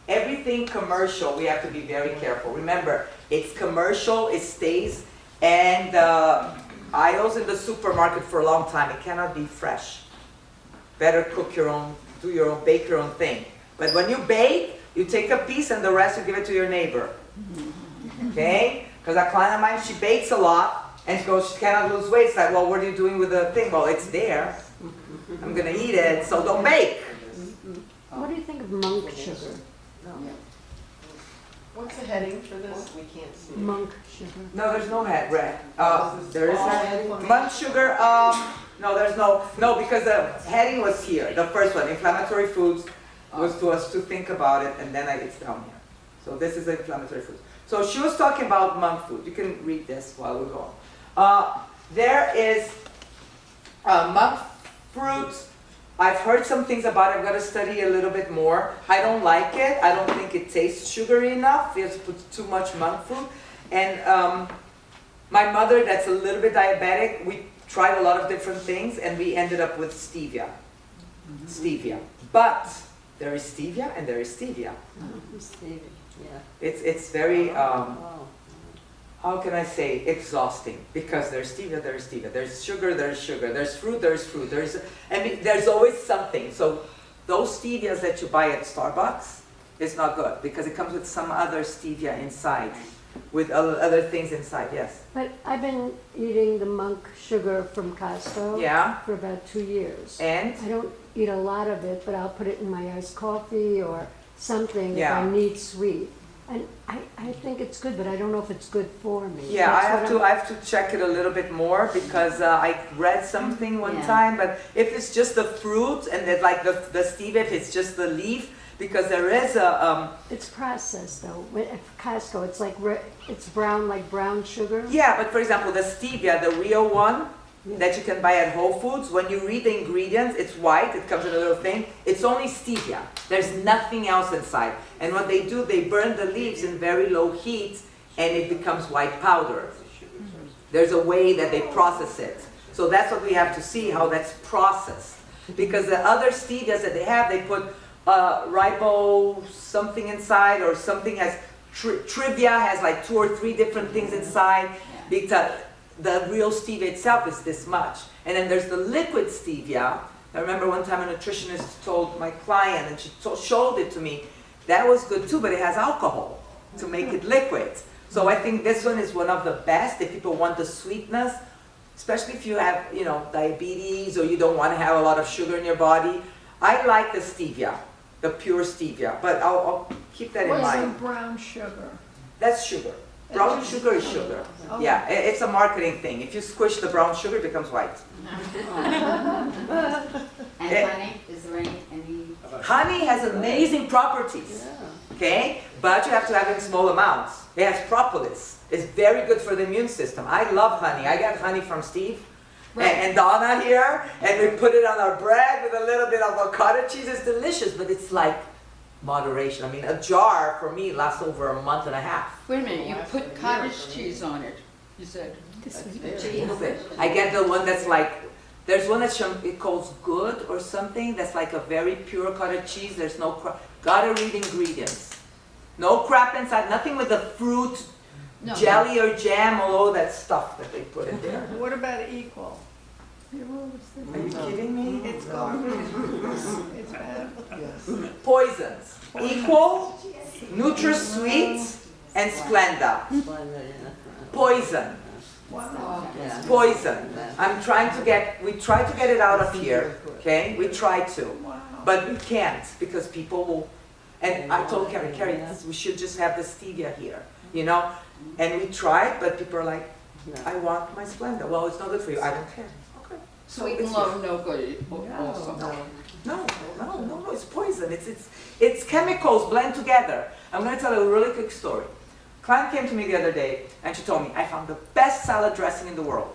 Everything commercial, we have to be very careful. Remember, it's commercial, it stays, and aisles in the supermarket for a long time. It cannot be fresh. Better cook your own, do your own, bake your own thing. But when you bake, you take a piece and the rest you give it to your neighbor. Okay? Because a client of mine, she bakes a lot, and she goes, she cannot lose weight. It's like, well, what are you doing with the thing? Well, it's there. I'm going to eat it, so don't bake. What do you think of monk sugar? What's the heading for this? We can't see. Monk sugar. No, there's no head, red. There is no monk sugar. No, there's no because the heading was here. The first one, inflammatory foods, was to us to think about it, and then it's down here. So this is inflammatory foods. So she was talking about monk food. You can read this while we go on. There is monk fruit. I've heard some things about it. I've got to study a little bit more. I don't like it. I don't think it tastes sugary enough. You have to put too much monk fruit. And my mother, that's a little bit diabetic, we tried a lot of different things, and we ended up with stevia. Stevia. But there is stevia and there is stevia. It's very, how can I say, exhausting, because there's stevia, there's sugar, there's fruit, there's always something. So those stevias that you buy at Starbucks is not good, because it comes with some other stevia inside, with other things inside, yes. But I've been eating the monk sugar from Costco for about 2 years. And? I don't eat a lot of it, but I'll put it in my iced coffee or something if I need sweet. And I think it's good, but I don't know if it's good for me. Yeah, I have to check it a little bit more, because I read something one time, but if it's just the fruit and it's like the stevia, if it's just the leaf, because there is a... It's processed though. At Costco, it's like, it's brown, like brown sugar. Yeah, but for example, the stevia, the real one, that you can buy at Whole Foods, when you read the ingredients, it's white, it comes in a little thing, it's only stevia. There's nothing else inside. And what they do, they burn the leaves in very low heat, and it becomes white powder. There's a way that they process it. So that's what we have to see, how that's processed. Because the other stevias that they have, they put ribo something inside, or something has, Trivia has like 2 or 3 different things inside, because the real stevia itself is this much. And then there's the liquid stevia. I remember one time a nutritionist told my client, and she showed it to me, that was good too, but it has alcohol to make it liquid. So I think this one is one of the best if people want the sweetness, especially if you have, diabetes, or you don't want to have a lot of sugar in your body. I like the stevia, the pure stevia, but I'll keep that in What's mind. the brown sugar? That's sugar. Brown sugar is sugar. Okay. Yeah, it's a marketing thing. If you squish the brown sugar, it becomes white. And honey, is there any? Honey has amazing properties, okay? But you have to have it in small amounts. It has propolis. It's very good for the immune system. I love honey. I got honey from Steve. and Donna here, and we put it on our bread with a little bit of avocado cheese. It's delicious, but it's like moderation. I mean, a jar for me lasts over a month and a half. Wait a minute, you put cottage cheese on it, you said. A little bit. I get the one that's like, there's one that's it calls good or something, that's like a very pure cottage cheese. There's no crap. Gotta read ingredients. No crap inside, nothing with the fruit, jelly or jam, all that stuff that they put in there. What about equal? Are you kidding me? It's garbage. It's bad. Poisons. Equal, NutraSweet, and Splenda. Poison. Wow. Poison. We try to get it out of here, okay? We try to. Wow. But we can't because people will, and I told Carrie, we should just have the stevia here, you know? And we tried, but people are like, I want my Splenda. Well, it's not good for you. I don't care. Okay. Sweet and low, no good also. No, it's poison. It's chemicals blend together. I'm going to tell you a really quick story. A client came to me the other day and she told me, I found the best salad dressing in the world.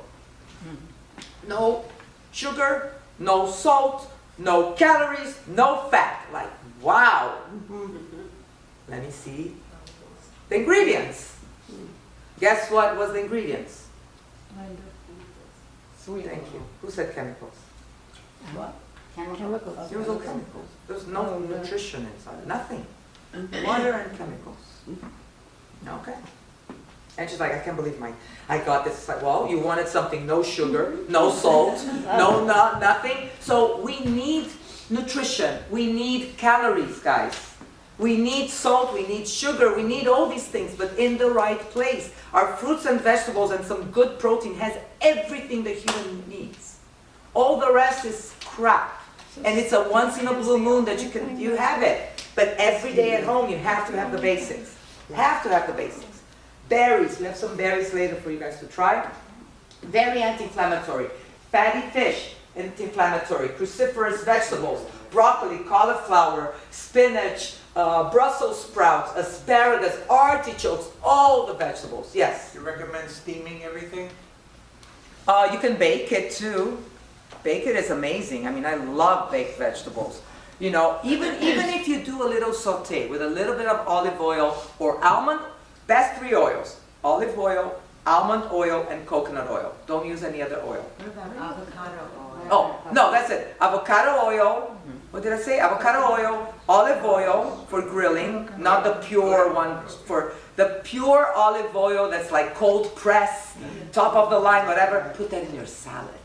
No sugar, no salt, no calories, no fat. Like, wow. Let me see the ingredients. Guess what was the ingredients? Sweet. Thank you. Who said chemicals? Chemicals. There was no chemicals. There's no nutrition inside. Nothing. Water and chemicals. Okay. And she's like, I can't believe I got this. It's like, well, you wanted something, no sugar, no salt, nothing. So we need nutrition. We need calories, guys. We need salt, we need sugar, we need all these things, but in the right place. Our fruits and vegetables and some good protein has everything the human needs. All the rest is crap. And it's a once in a blue moon that you have it. But every day at home you have to have the basics. Have to have the basics. Berries, we have some berries later for you guys to try. Very anti-inflammatory. Fatty fish, anti-inflammatory. Cruciferous vegetables, broccoli, cauliflower, spinach, Brussels sprouts, asparagus, artichokes, all the vegetables. Yes? You recommend steaming everything? You can bake it too. Bake it is amazing. I mean, I love baked vegetables. You know, even if you do a little saute with a little bit of olive oil or almond, best 3 oils. Olive oil, almond oil, and coconut oil. Don't use any other oil. What about avocado oil? Oh, no, that's it. Avocado oil. What did I say? Avocado oil, olive oil for grilling, not the pure one. For the pure olive oil that's like cold press, top of the line, whatever, put that in your salad.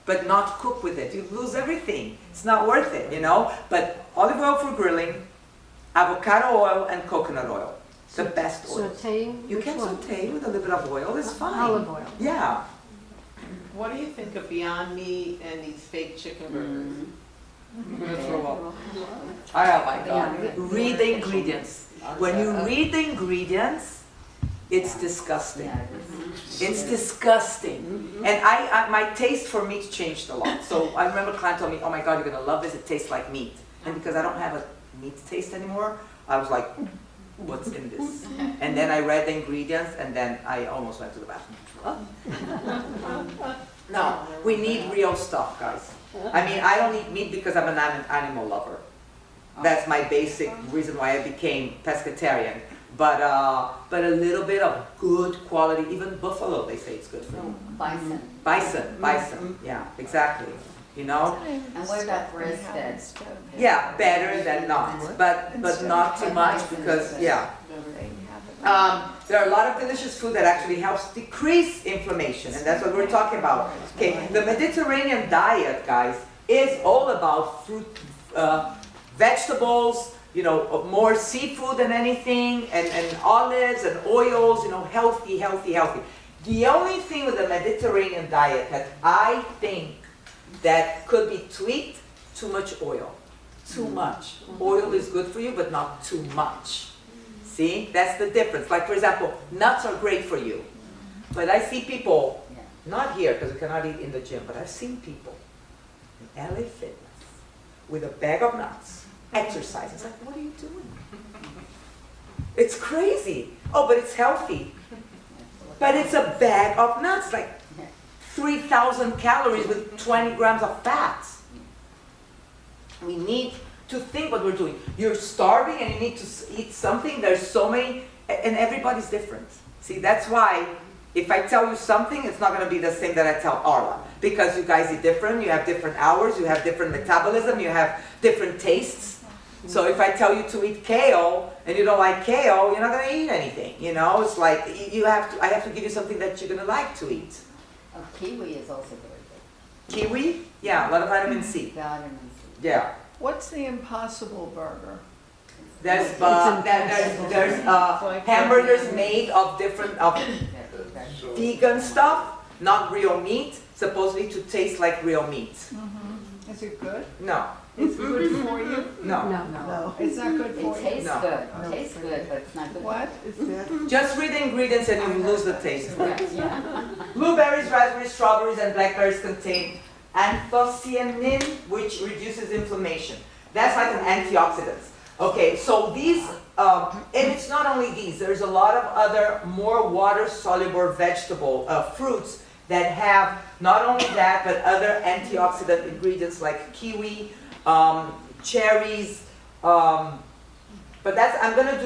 But not cook with it. You lose everything. It's not worth it, you know? But olive oil for grilling, avocado oil, and coconut oil. The best oil. Sauteing? You Which can one? saute with a little bit of oil, it's fine. Olive oil. Yeah. What do you think of Beyond Meat and these fake chicken burgers? I'm gonna throw up. Oh my God. Read the ingredients. When you read the ingredients, it's disgusting. It's disgusting. And my taste for meat changed a lot. So I remember a client told me, oh my God, you're gonna love this, it tastes like meat. And because I don't have a meat taste anymore, I was like, what's in this? And then I read the ingredients and then I almost went to the bathroom. No, we need real stuff, guys. I mean, I don't eat meat because I'm an animal lover. That's my basic reason why I became pescatarian. But a little bit of good quality, even buffalo, they say it's good for you. Bison, yeah, exactly. You know? And what about breast-fed? Yeah, better than not, but not too much because, yeah. There are a lot of delicious food that actually helps decrease inflammation, and that's what we're talking about. Okay, the Mediterranean diet, guys, is all about fruit, vegetables, you know, more seafood than anything, and olives and oils, you know, healthy. The only thing with the Mediterranean diet that I think that could be tweaked, too much oil. Too much. Oil is good for you, but not too much. See, that's the difference. Like, for example, nuts are great for you. But I see people, not here because we cannot eat in the gym, but I've seen people in LA Fitness with a bag of nuts, exercise. It's like, what are you doing? It's crazy. Oh, but it's healthy. But it's a bag of nuts, like 3,000 calories with 20 grams of fat. We need to think what we're doing. You're starving and you need to eat something. There's so many, and everybody's different. See, that's why if I tell you something, it's not going to be the same that I tell Arla. Because you guys eat different, you have different hours, you have different metabolism, you have different tastes. So if I tell you to eat kale and you don't like kale, you're not going to eat anything. You know, it's like I have to give you something that you're going to like to eat. Oh, kiwi is also very good. Kiwi? Yeah, a lot of vitamin C. Vitamin C. Yeah. What's the Impossible Burger? There's hamburgers made of different vegan stuff, not real meat, supposedly to taste like real meat. Is it good? No. It's good for you? No. No. It's not good for It you? tastes No. good. It tastes good, but it's not good. What is that? Just read the ingredients and you lose the taste. Yeah. Blueberries, raspberries, strawberries, and blackberries contain anthocyanin, which reduces inflammation. That's like an antioxidant. Okay, so these, and it's not only these, there's a lot of other more water-soluble vegetable fruits that have not only that, but other antioxidant ingredients like kiwi, cherries, but that's, I'm gonna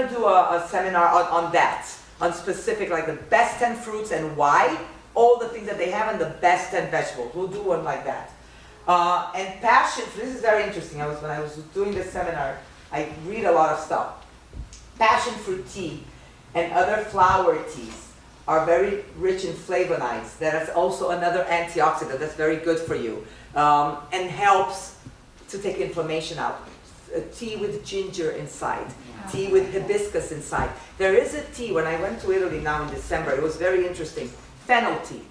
do a seminar on that, on specific, like the best 10 fruits and why, all the things that they have and the best 10 vegetables. We'll do one like that. And passion, this is very interesting. When I was doing this seminar, I read a lot of stuff. Passion fruit tea and other flower teas are very rich in flavonoids. That is also another antioxidant that's very good for you and helps to take inflammation out. Tea with ginger inside, tea with hibiscus inside. There is a tea, when I went to Italy now in December, it was very interesting. Fennel tea.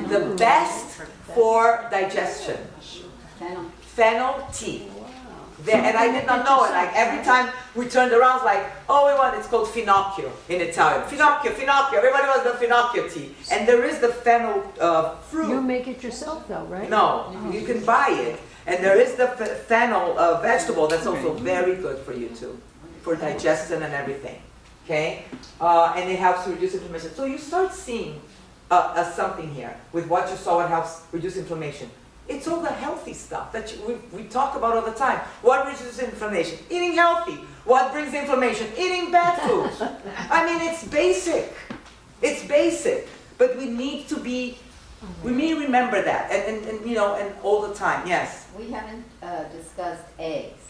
The best for digestion. Fennel tea. And I did not know it. Like every time we turned around, it's like, oh, we want, it's called finocchio in Italian. Finocchio, finocchio. Everybody wants the finocchio tea. And there is the fennel fruit. You make it yourself though, right? No, you can buy it. And there is the fennel vegetable that's also very good for you too, for digestion and everything. Okay? And it helps to reduce inflammation. So you start seeing something here with what you saw, it helps reduce inflammation. It's all the healthy stuff that we talk about all the time. What reduces inflammation? Eating healthy. What brings inflammation? Eating bad food. I mean, it's basic. It's basic. But we need to remember that, and you know, and all the time. Yes. We haven't discussed eggs.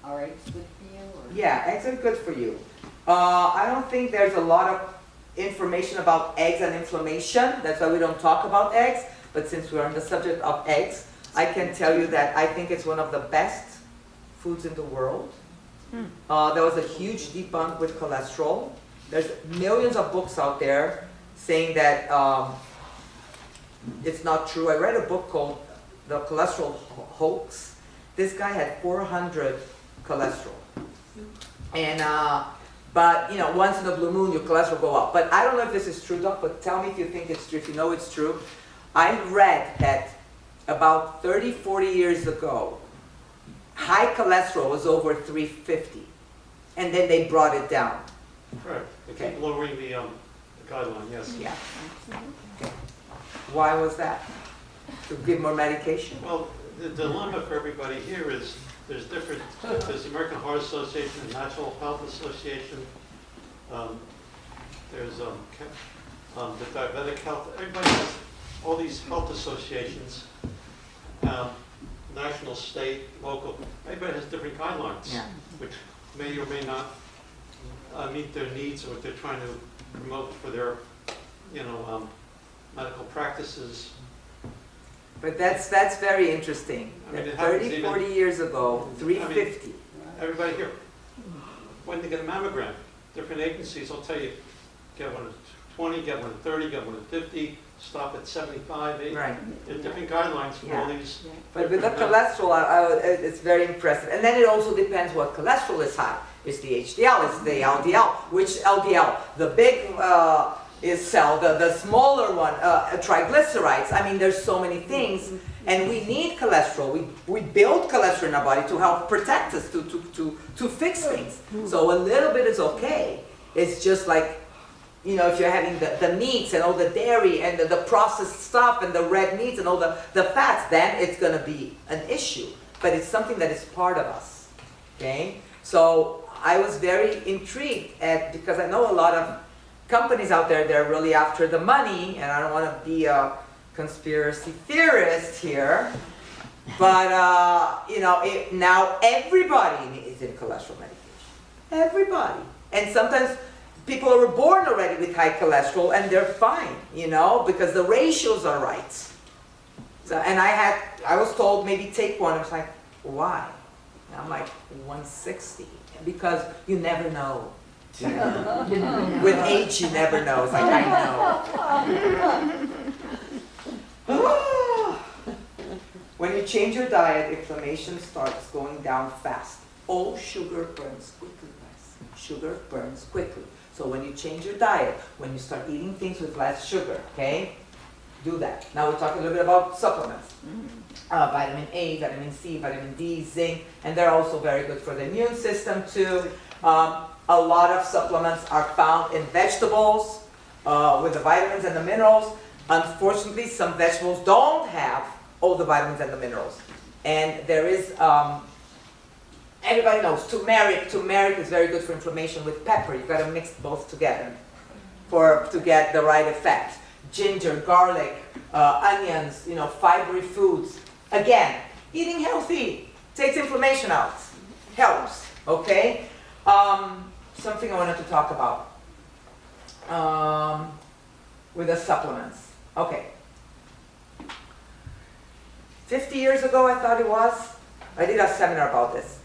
Are eggs good for you? Or? Yeah, eggs are good for you. I don't think there's a lot of information about eggs and inflammation. That's why we don't talk about eggs. But since we're on the subject of eggs, I can tell you that I think it's one of the best foods in the world. There was a huge debunk with cholesterol. There's millions of books out there saying that it's not true. I read a book called The Cholesterol Hoax. This guy had 400 cholesterol. And, but, you know, once in a blue moon, your cholesterol go up. But I don't know if this is true, Doc, but tell me if you think it's true, if you know it's true. I read that about 30, 40 years ago, high cholesterol was over 350. And then they brought it down. Right, they keep lowering the guideline, yes. Yeah. Okay. Why was that? To give more medication? Well, the dilemma for everybody here is there's the American Heart Association, the National Health Association, there's the Diabetic Health, everybody has all these health associations, national, state, local, everybody has different guidelines, which may or may not meet their needs or what they're trying to promote for their, you know, medical practices. But that's very interesting. I mean, That it happens 30, even- 40 years ago, 350. Everybody here, when they get a mammogram, different agencies will tell you, get one at 20, get one at 30, get one at 50, stop at 75, 80. Right. There are different guidelines for all Yeah. these. But with the different cholesterol, it's very impressive. And then it also depends what cholesterol is high. Is the HDL, is the LDL? Which LDL? The big is cell, the smaller one, triglycerides. I mean, there's so many things. And we need cholesterol. We build cholesterol in our body to help protect us, to fix things. So a little bit is okay. It's just like, you know, if you're having the meats and all the dairy and the processed stuff and the red meats and all the fats, then it's going to be an issue. But it's something that is part of us, okay? So I was very intrigued because I know a lot of companies out there, they're really after the money, and I don't want to be a conspiracy theorist here, but you know, now everybody is in cholesterol medication. Everybody. And sometimes people are born already with high cholesterol and they're fine, you know, because the ratios are right. So, and I was told maybe take one. I was like, why? And I'm like, 160. Because you never know. With age, you never know. It's like, I know. When you change your diet, inflammation starts going down fast. All sugar burns quickly, guys. Sugar burns quickly. So when you change your diet, when you start eating things with less sugar, okay, do that. Now we're talking a little bit about supplements. Vitamin A, vitamin C, vitamin D, zinc, and they're also very good for the immune system too. A lot of supplements are found in vegetables with the vitamins and the minerals. Unfortunately, some vegetables don't have all the vitamins and the minerals. And there is, everybody knows, turmeric. Turmeric is very good for inflammation with pepper. You've got to mix both together to get the right effect. Ginger, garlic, onions, you know, fibery foods. Again, eating healthy takes inflammation out. Helps, okay? Something I wanted to talk about with the supplements. Okay. 50 years ago, I thought it was. I did a seminar about this.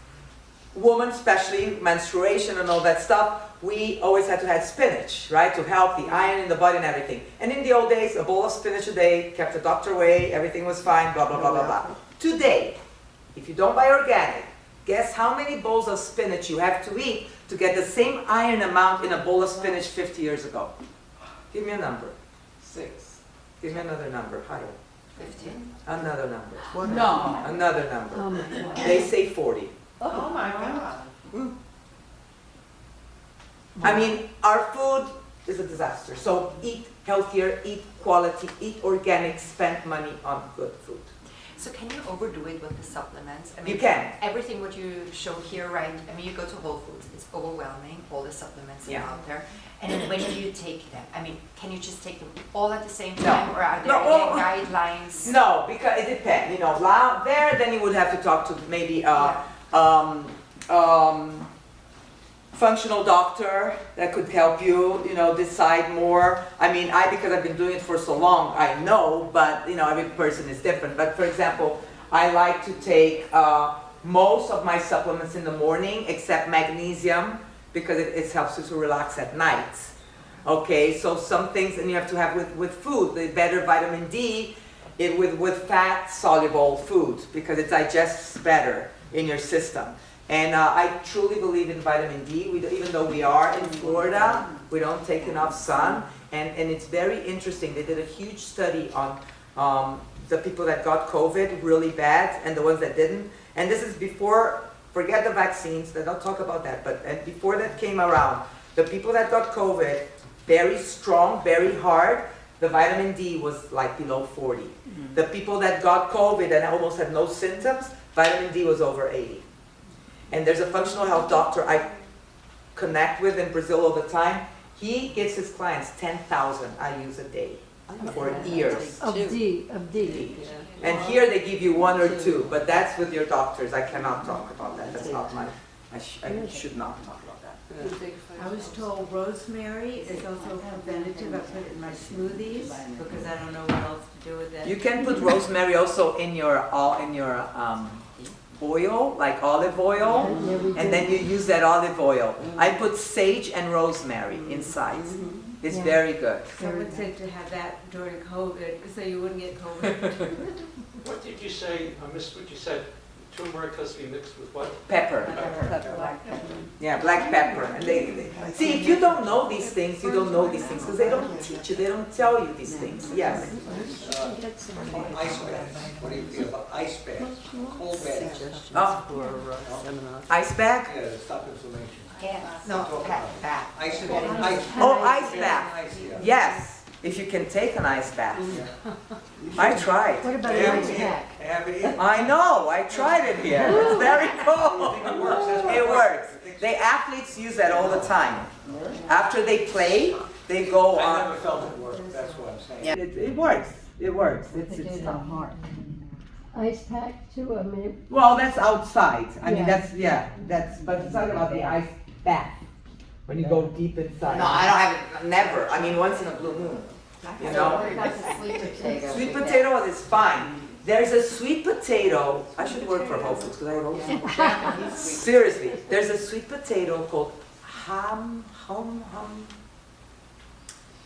Women, especially menstruation and all that stuff, we always had to have spinach, right, to help the iron in the body and everything. And in the old days, a bowl of spinach a day kept the doctor away, everything was fine, blah, blah, blah, blah, blah. Today, if you don't buy organic, guess how many bowls of spinach you have to eat to get the same iron amount in a bowl of spinach 50 years ago? Give me a number. 6. Give me another number, higher. 15? Another number. No. Another number. Oh my God. They say 40. Oh my God. I mean, our food is a disaster. So eat healthier, eat quality, eat organic, spend money on good food. So can you overdo it with the supplements? I mean, You can. Everything what you show here, right? I mean, you go to Whole Foods, it's overwhelming, all the supplements that Yeah. are out there. And then when do you take them? I mean, can you just take them all at the same No. time, or are there No, well, any guidelines? No, because it depends. You know, there, then you would have to talk to maybe functional doctor that could help you, you know, decide more. I mean, because I've been doing it for so long, I know, but, you know, every person is different. But for example, I like to take most of my supplements in the morning, except magnesium, because it helps you to relax at night. Okay, so some things, and you have to have with food, the better vitamin D, with fat-soluble food, because it digests better in your system. And I truly believe in vitamin D. Even though we are in Florida, we don't take enough sun. And it's very interesting. They did a huge study on the people that got COVID really bad and the ones that didn't. And this is before, forget the vaccines, they don't talk about that. But before that came around, the people that got COVID, very strong, very hard, the vitamin D was like below 40. Mm-hmm. The people that got COVID and almost had no symptoms, vitamin D was over 80. And there's a functional health doctor I connect with in Brazil all the time. He gives his clients 10,000 IUs a day for years. Of D. And here they give you 1 or 2, but that's with your doctors. I cannot talk about that. That's not my, I should not talk about that. I was told rosemary is also preventative. I put it in my smoothies because I don't know what else to do with it. You can put rosemary also in your oil, like olive oil, and then you use that olive oil. I put sage and rosemary inside. It's very good. Someone said to have that during COVID so you wouldn't get COVID. What did you say, I missed what you said, turmeric has to be mixed with what? Pepper. Yeah, black pepper. And they see, if you don't know these things, you don't know these things because they don't teach you, they don't tell you these things. Yes. Ice baths. What do you feel about ice baths? Cold baths? Oh. Ice bag? Yeah, to stop inflammation. No, bath. Ice bath. Oh, ice bath. Ice, yeah. Yes, if you can take an ice bath. I tried. What about They an have ice it here. pack? They have it here. I know, I tried it here. It's very cold. It works. That's what It I works. think. The athletes use that all the time. After they play, they go I on. never felt it work, that's what I'm saying. It works. It works. It's tough. Ice pack too, I mean, Well, that's outside. I mean, Yeah. that's, but it's talking about the ice bath. When you go deep inside. No, I don't have it, never. I mean, once in a blue moon. You know? That's a sweet potato. Sweet potato is fine. There's a sweet potato, I should work for Whole Foods because I have Whole Seriously, there's a sweet potato called hum.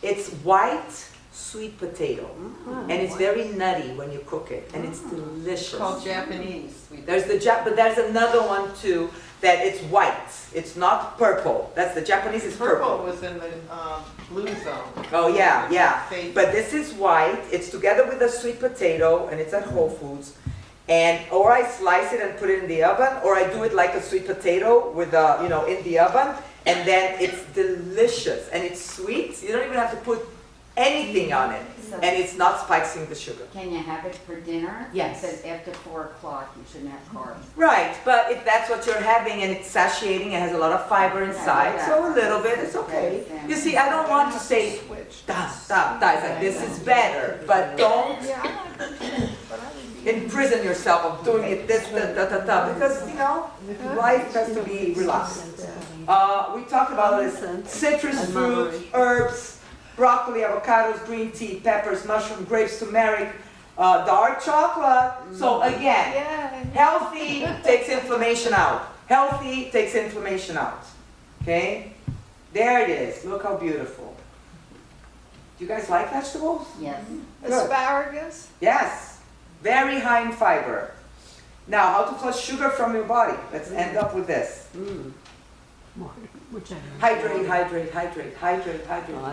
It's white sweet potato. And it's very nutty when you cook it. And it's delicious. Called Japanese. There's but there's another one too that it's white. It's not purple. That's the Japanese is Purple purple. was in the blue zone. Oh yeah, yeah. Favorite. But this is white. It's together with the sweet potato, and it's at Whole Foods. And or I slice it and put it in the oven, or I do it like a sweet potato with in the oven, and then it's delicious and it's sweet. You don't even have to put anything on it, and it's not spicing the sugar. Can you have it for dinner? Yes. It says after 4 o'clock, you shouldn't have carbs. Right, but if that's what you're having and it's satiating, it has a lot of fiber inside, so a little bit, it's okay. You see, I don't want to say, stop. It's like, this is better, but don't imprison yourself of doing it this, because, life has to be relaxed. We talked about this, citrus fruit, herbs, broccoli, avocados, green tea, peppers, mushroom, grapes, turmeric, dark chocolate. So again, healthy takes inflammation out. Healthy takes inflammation out. Okay? There it is. Look how beautiful. Do you guys like vegetables? Yes. Good. Asparagus? Yes. Very high in fiber. Now, how to flush sugar from your body. Let's end up with this. which I don't. Hydrate.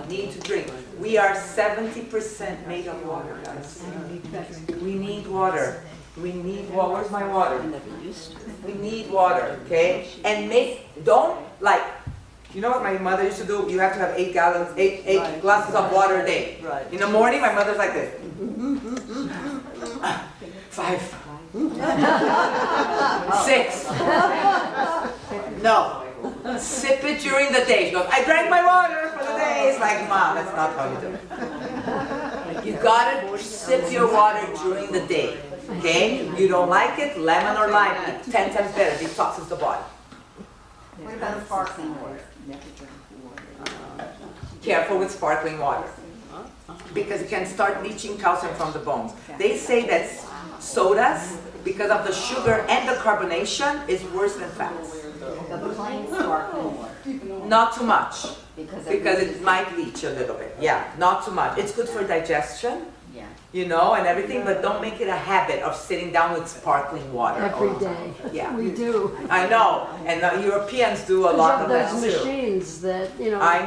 Need to drink. We are 70% made of water, guys. We need water. We need water. Where's my water? We need water, okay? And you know what my mother used to do? You have to have 8 glasses of water a day. Right. In the morning, my mother's like this. 5. 6. No. Sip it during the day. She goes, I drank my water for the day. It's like, Mom, that's not how you do it. You gotta sip your water during the day. Okay? You don't like it, lemon or lime, 10 times better, detoxes the body. What about sparkling water? Careful with sparkling water, because it can start leaching calcium from the bones. They say that sodas, because of the sugar and the carbonation, is worse than fats. The plain sparkling water. Not too much, Because it might leach a little bit. Yeah, not too much. It's good for digestion, Yeah. and everything, but don't make it a habit of sitting down with sparkling water all Every the time. day. Yeah. We do. I know, and the Europeans do a lot of that Those too. machines that, I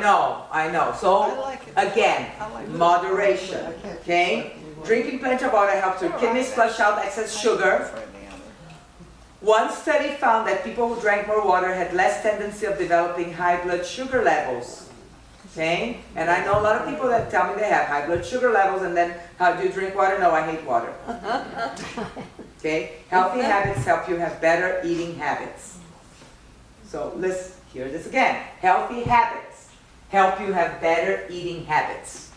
know. So, again, moderation, okay? Drinking plenty of water helps your kidneys flush out excess sugar. One study found that people who drank more water had less tendency of developing high blood sugar levels. Okay? And I know a lot of people that tell me they have high blood sugar levels, and then, how do you drink water? No, I hate water. Okay? Healthy habits help you have better eating habits. So let's hear this again. Healthy habits help you have better eating habits.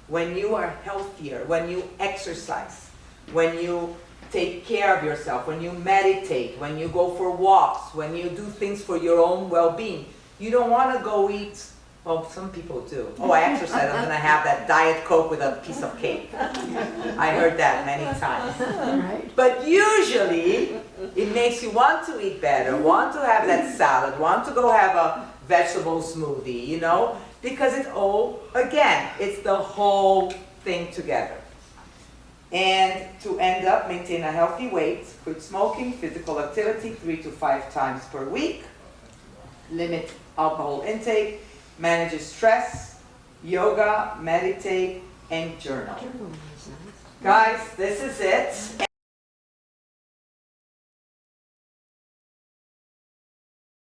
When you are healthier, when you exercise, when you take care of yourself, when you meditate, when you go for walks, when you do things for your own well-being, you don't want to go eat. Well, some people do. Oh, I exercise, I'm going to have that Diet Coke with a piece of cake. I heard that many times. right? But usually, it makes you want to eat better, want to have that salad, want to go have a vegetable smoothie, because it's the whole thing together. And to end up, maintain a healthy weight, quit smoking, physical activity 3 to 5 times per week, limit alcohol intake, manage stress, yoga, meditate, and journal. Guys, this is it.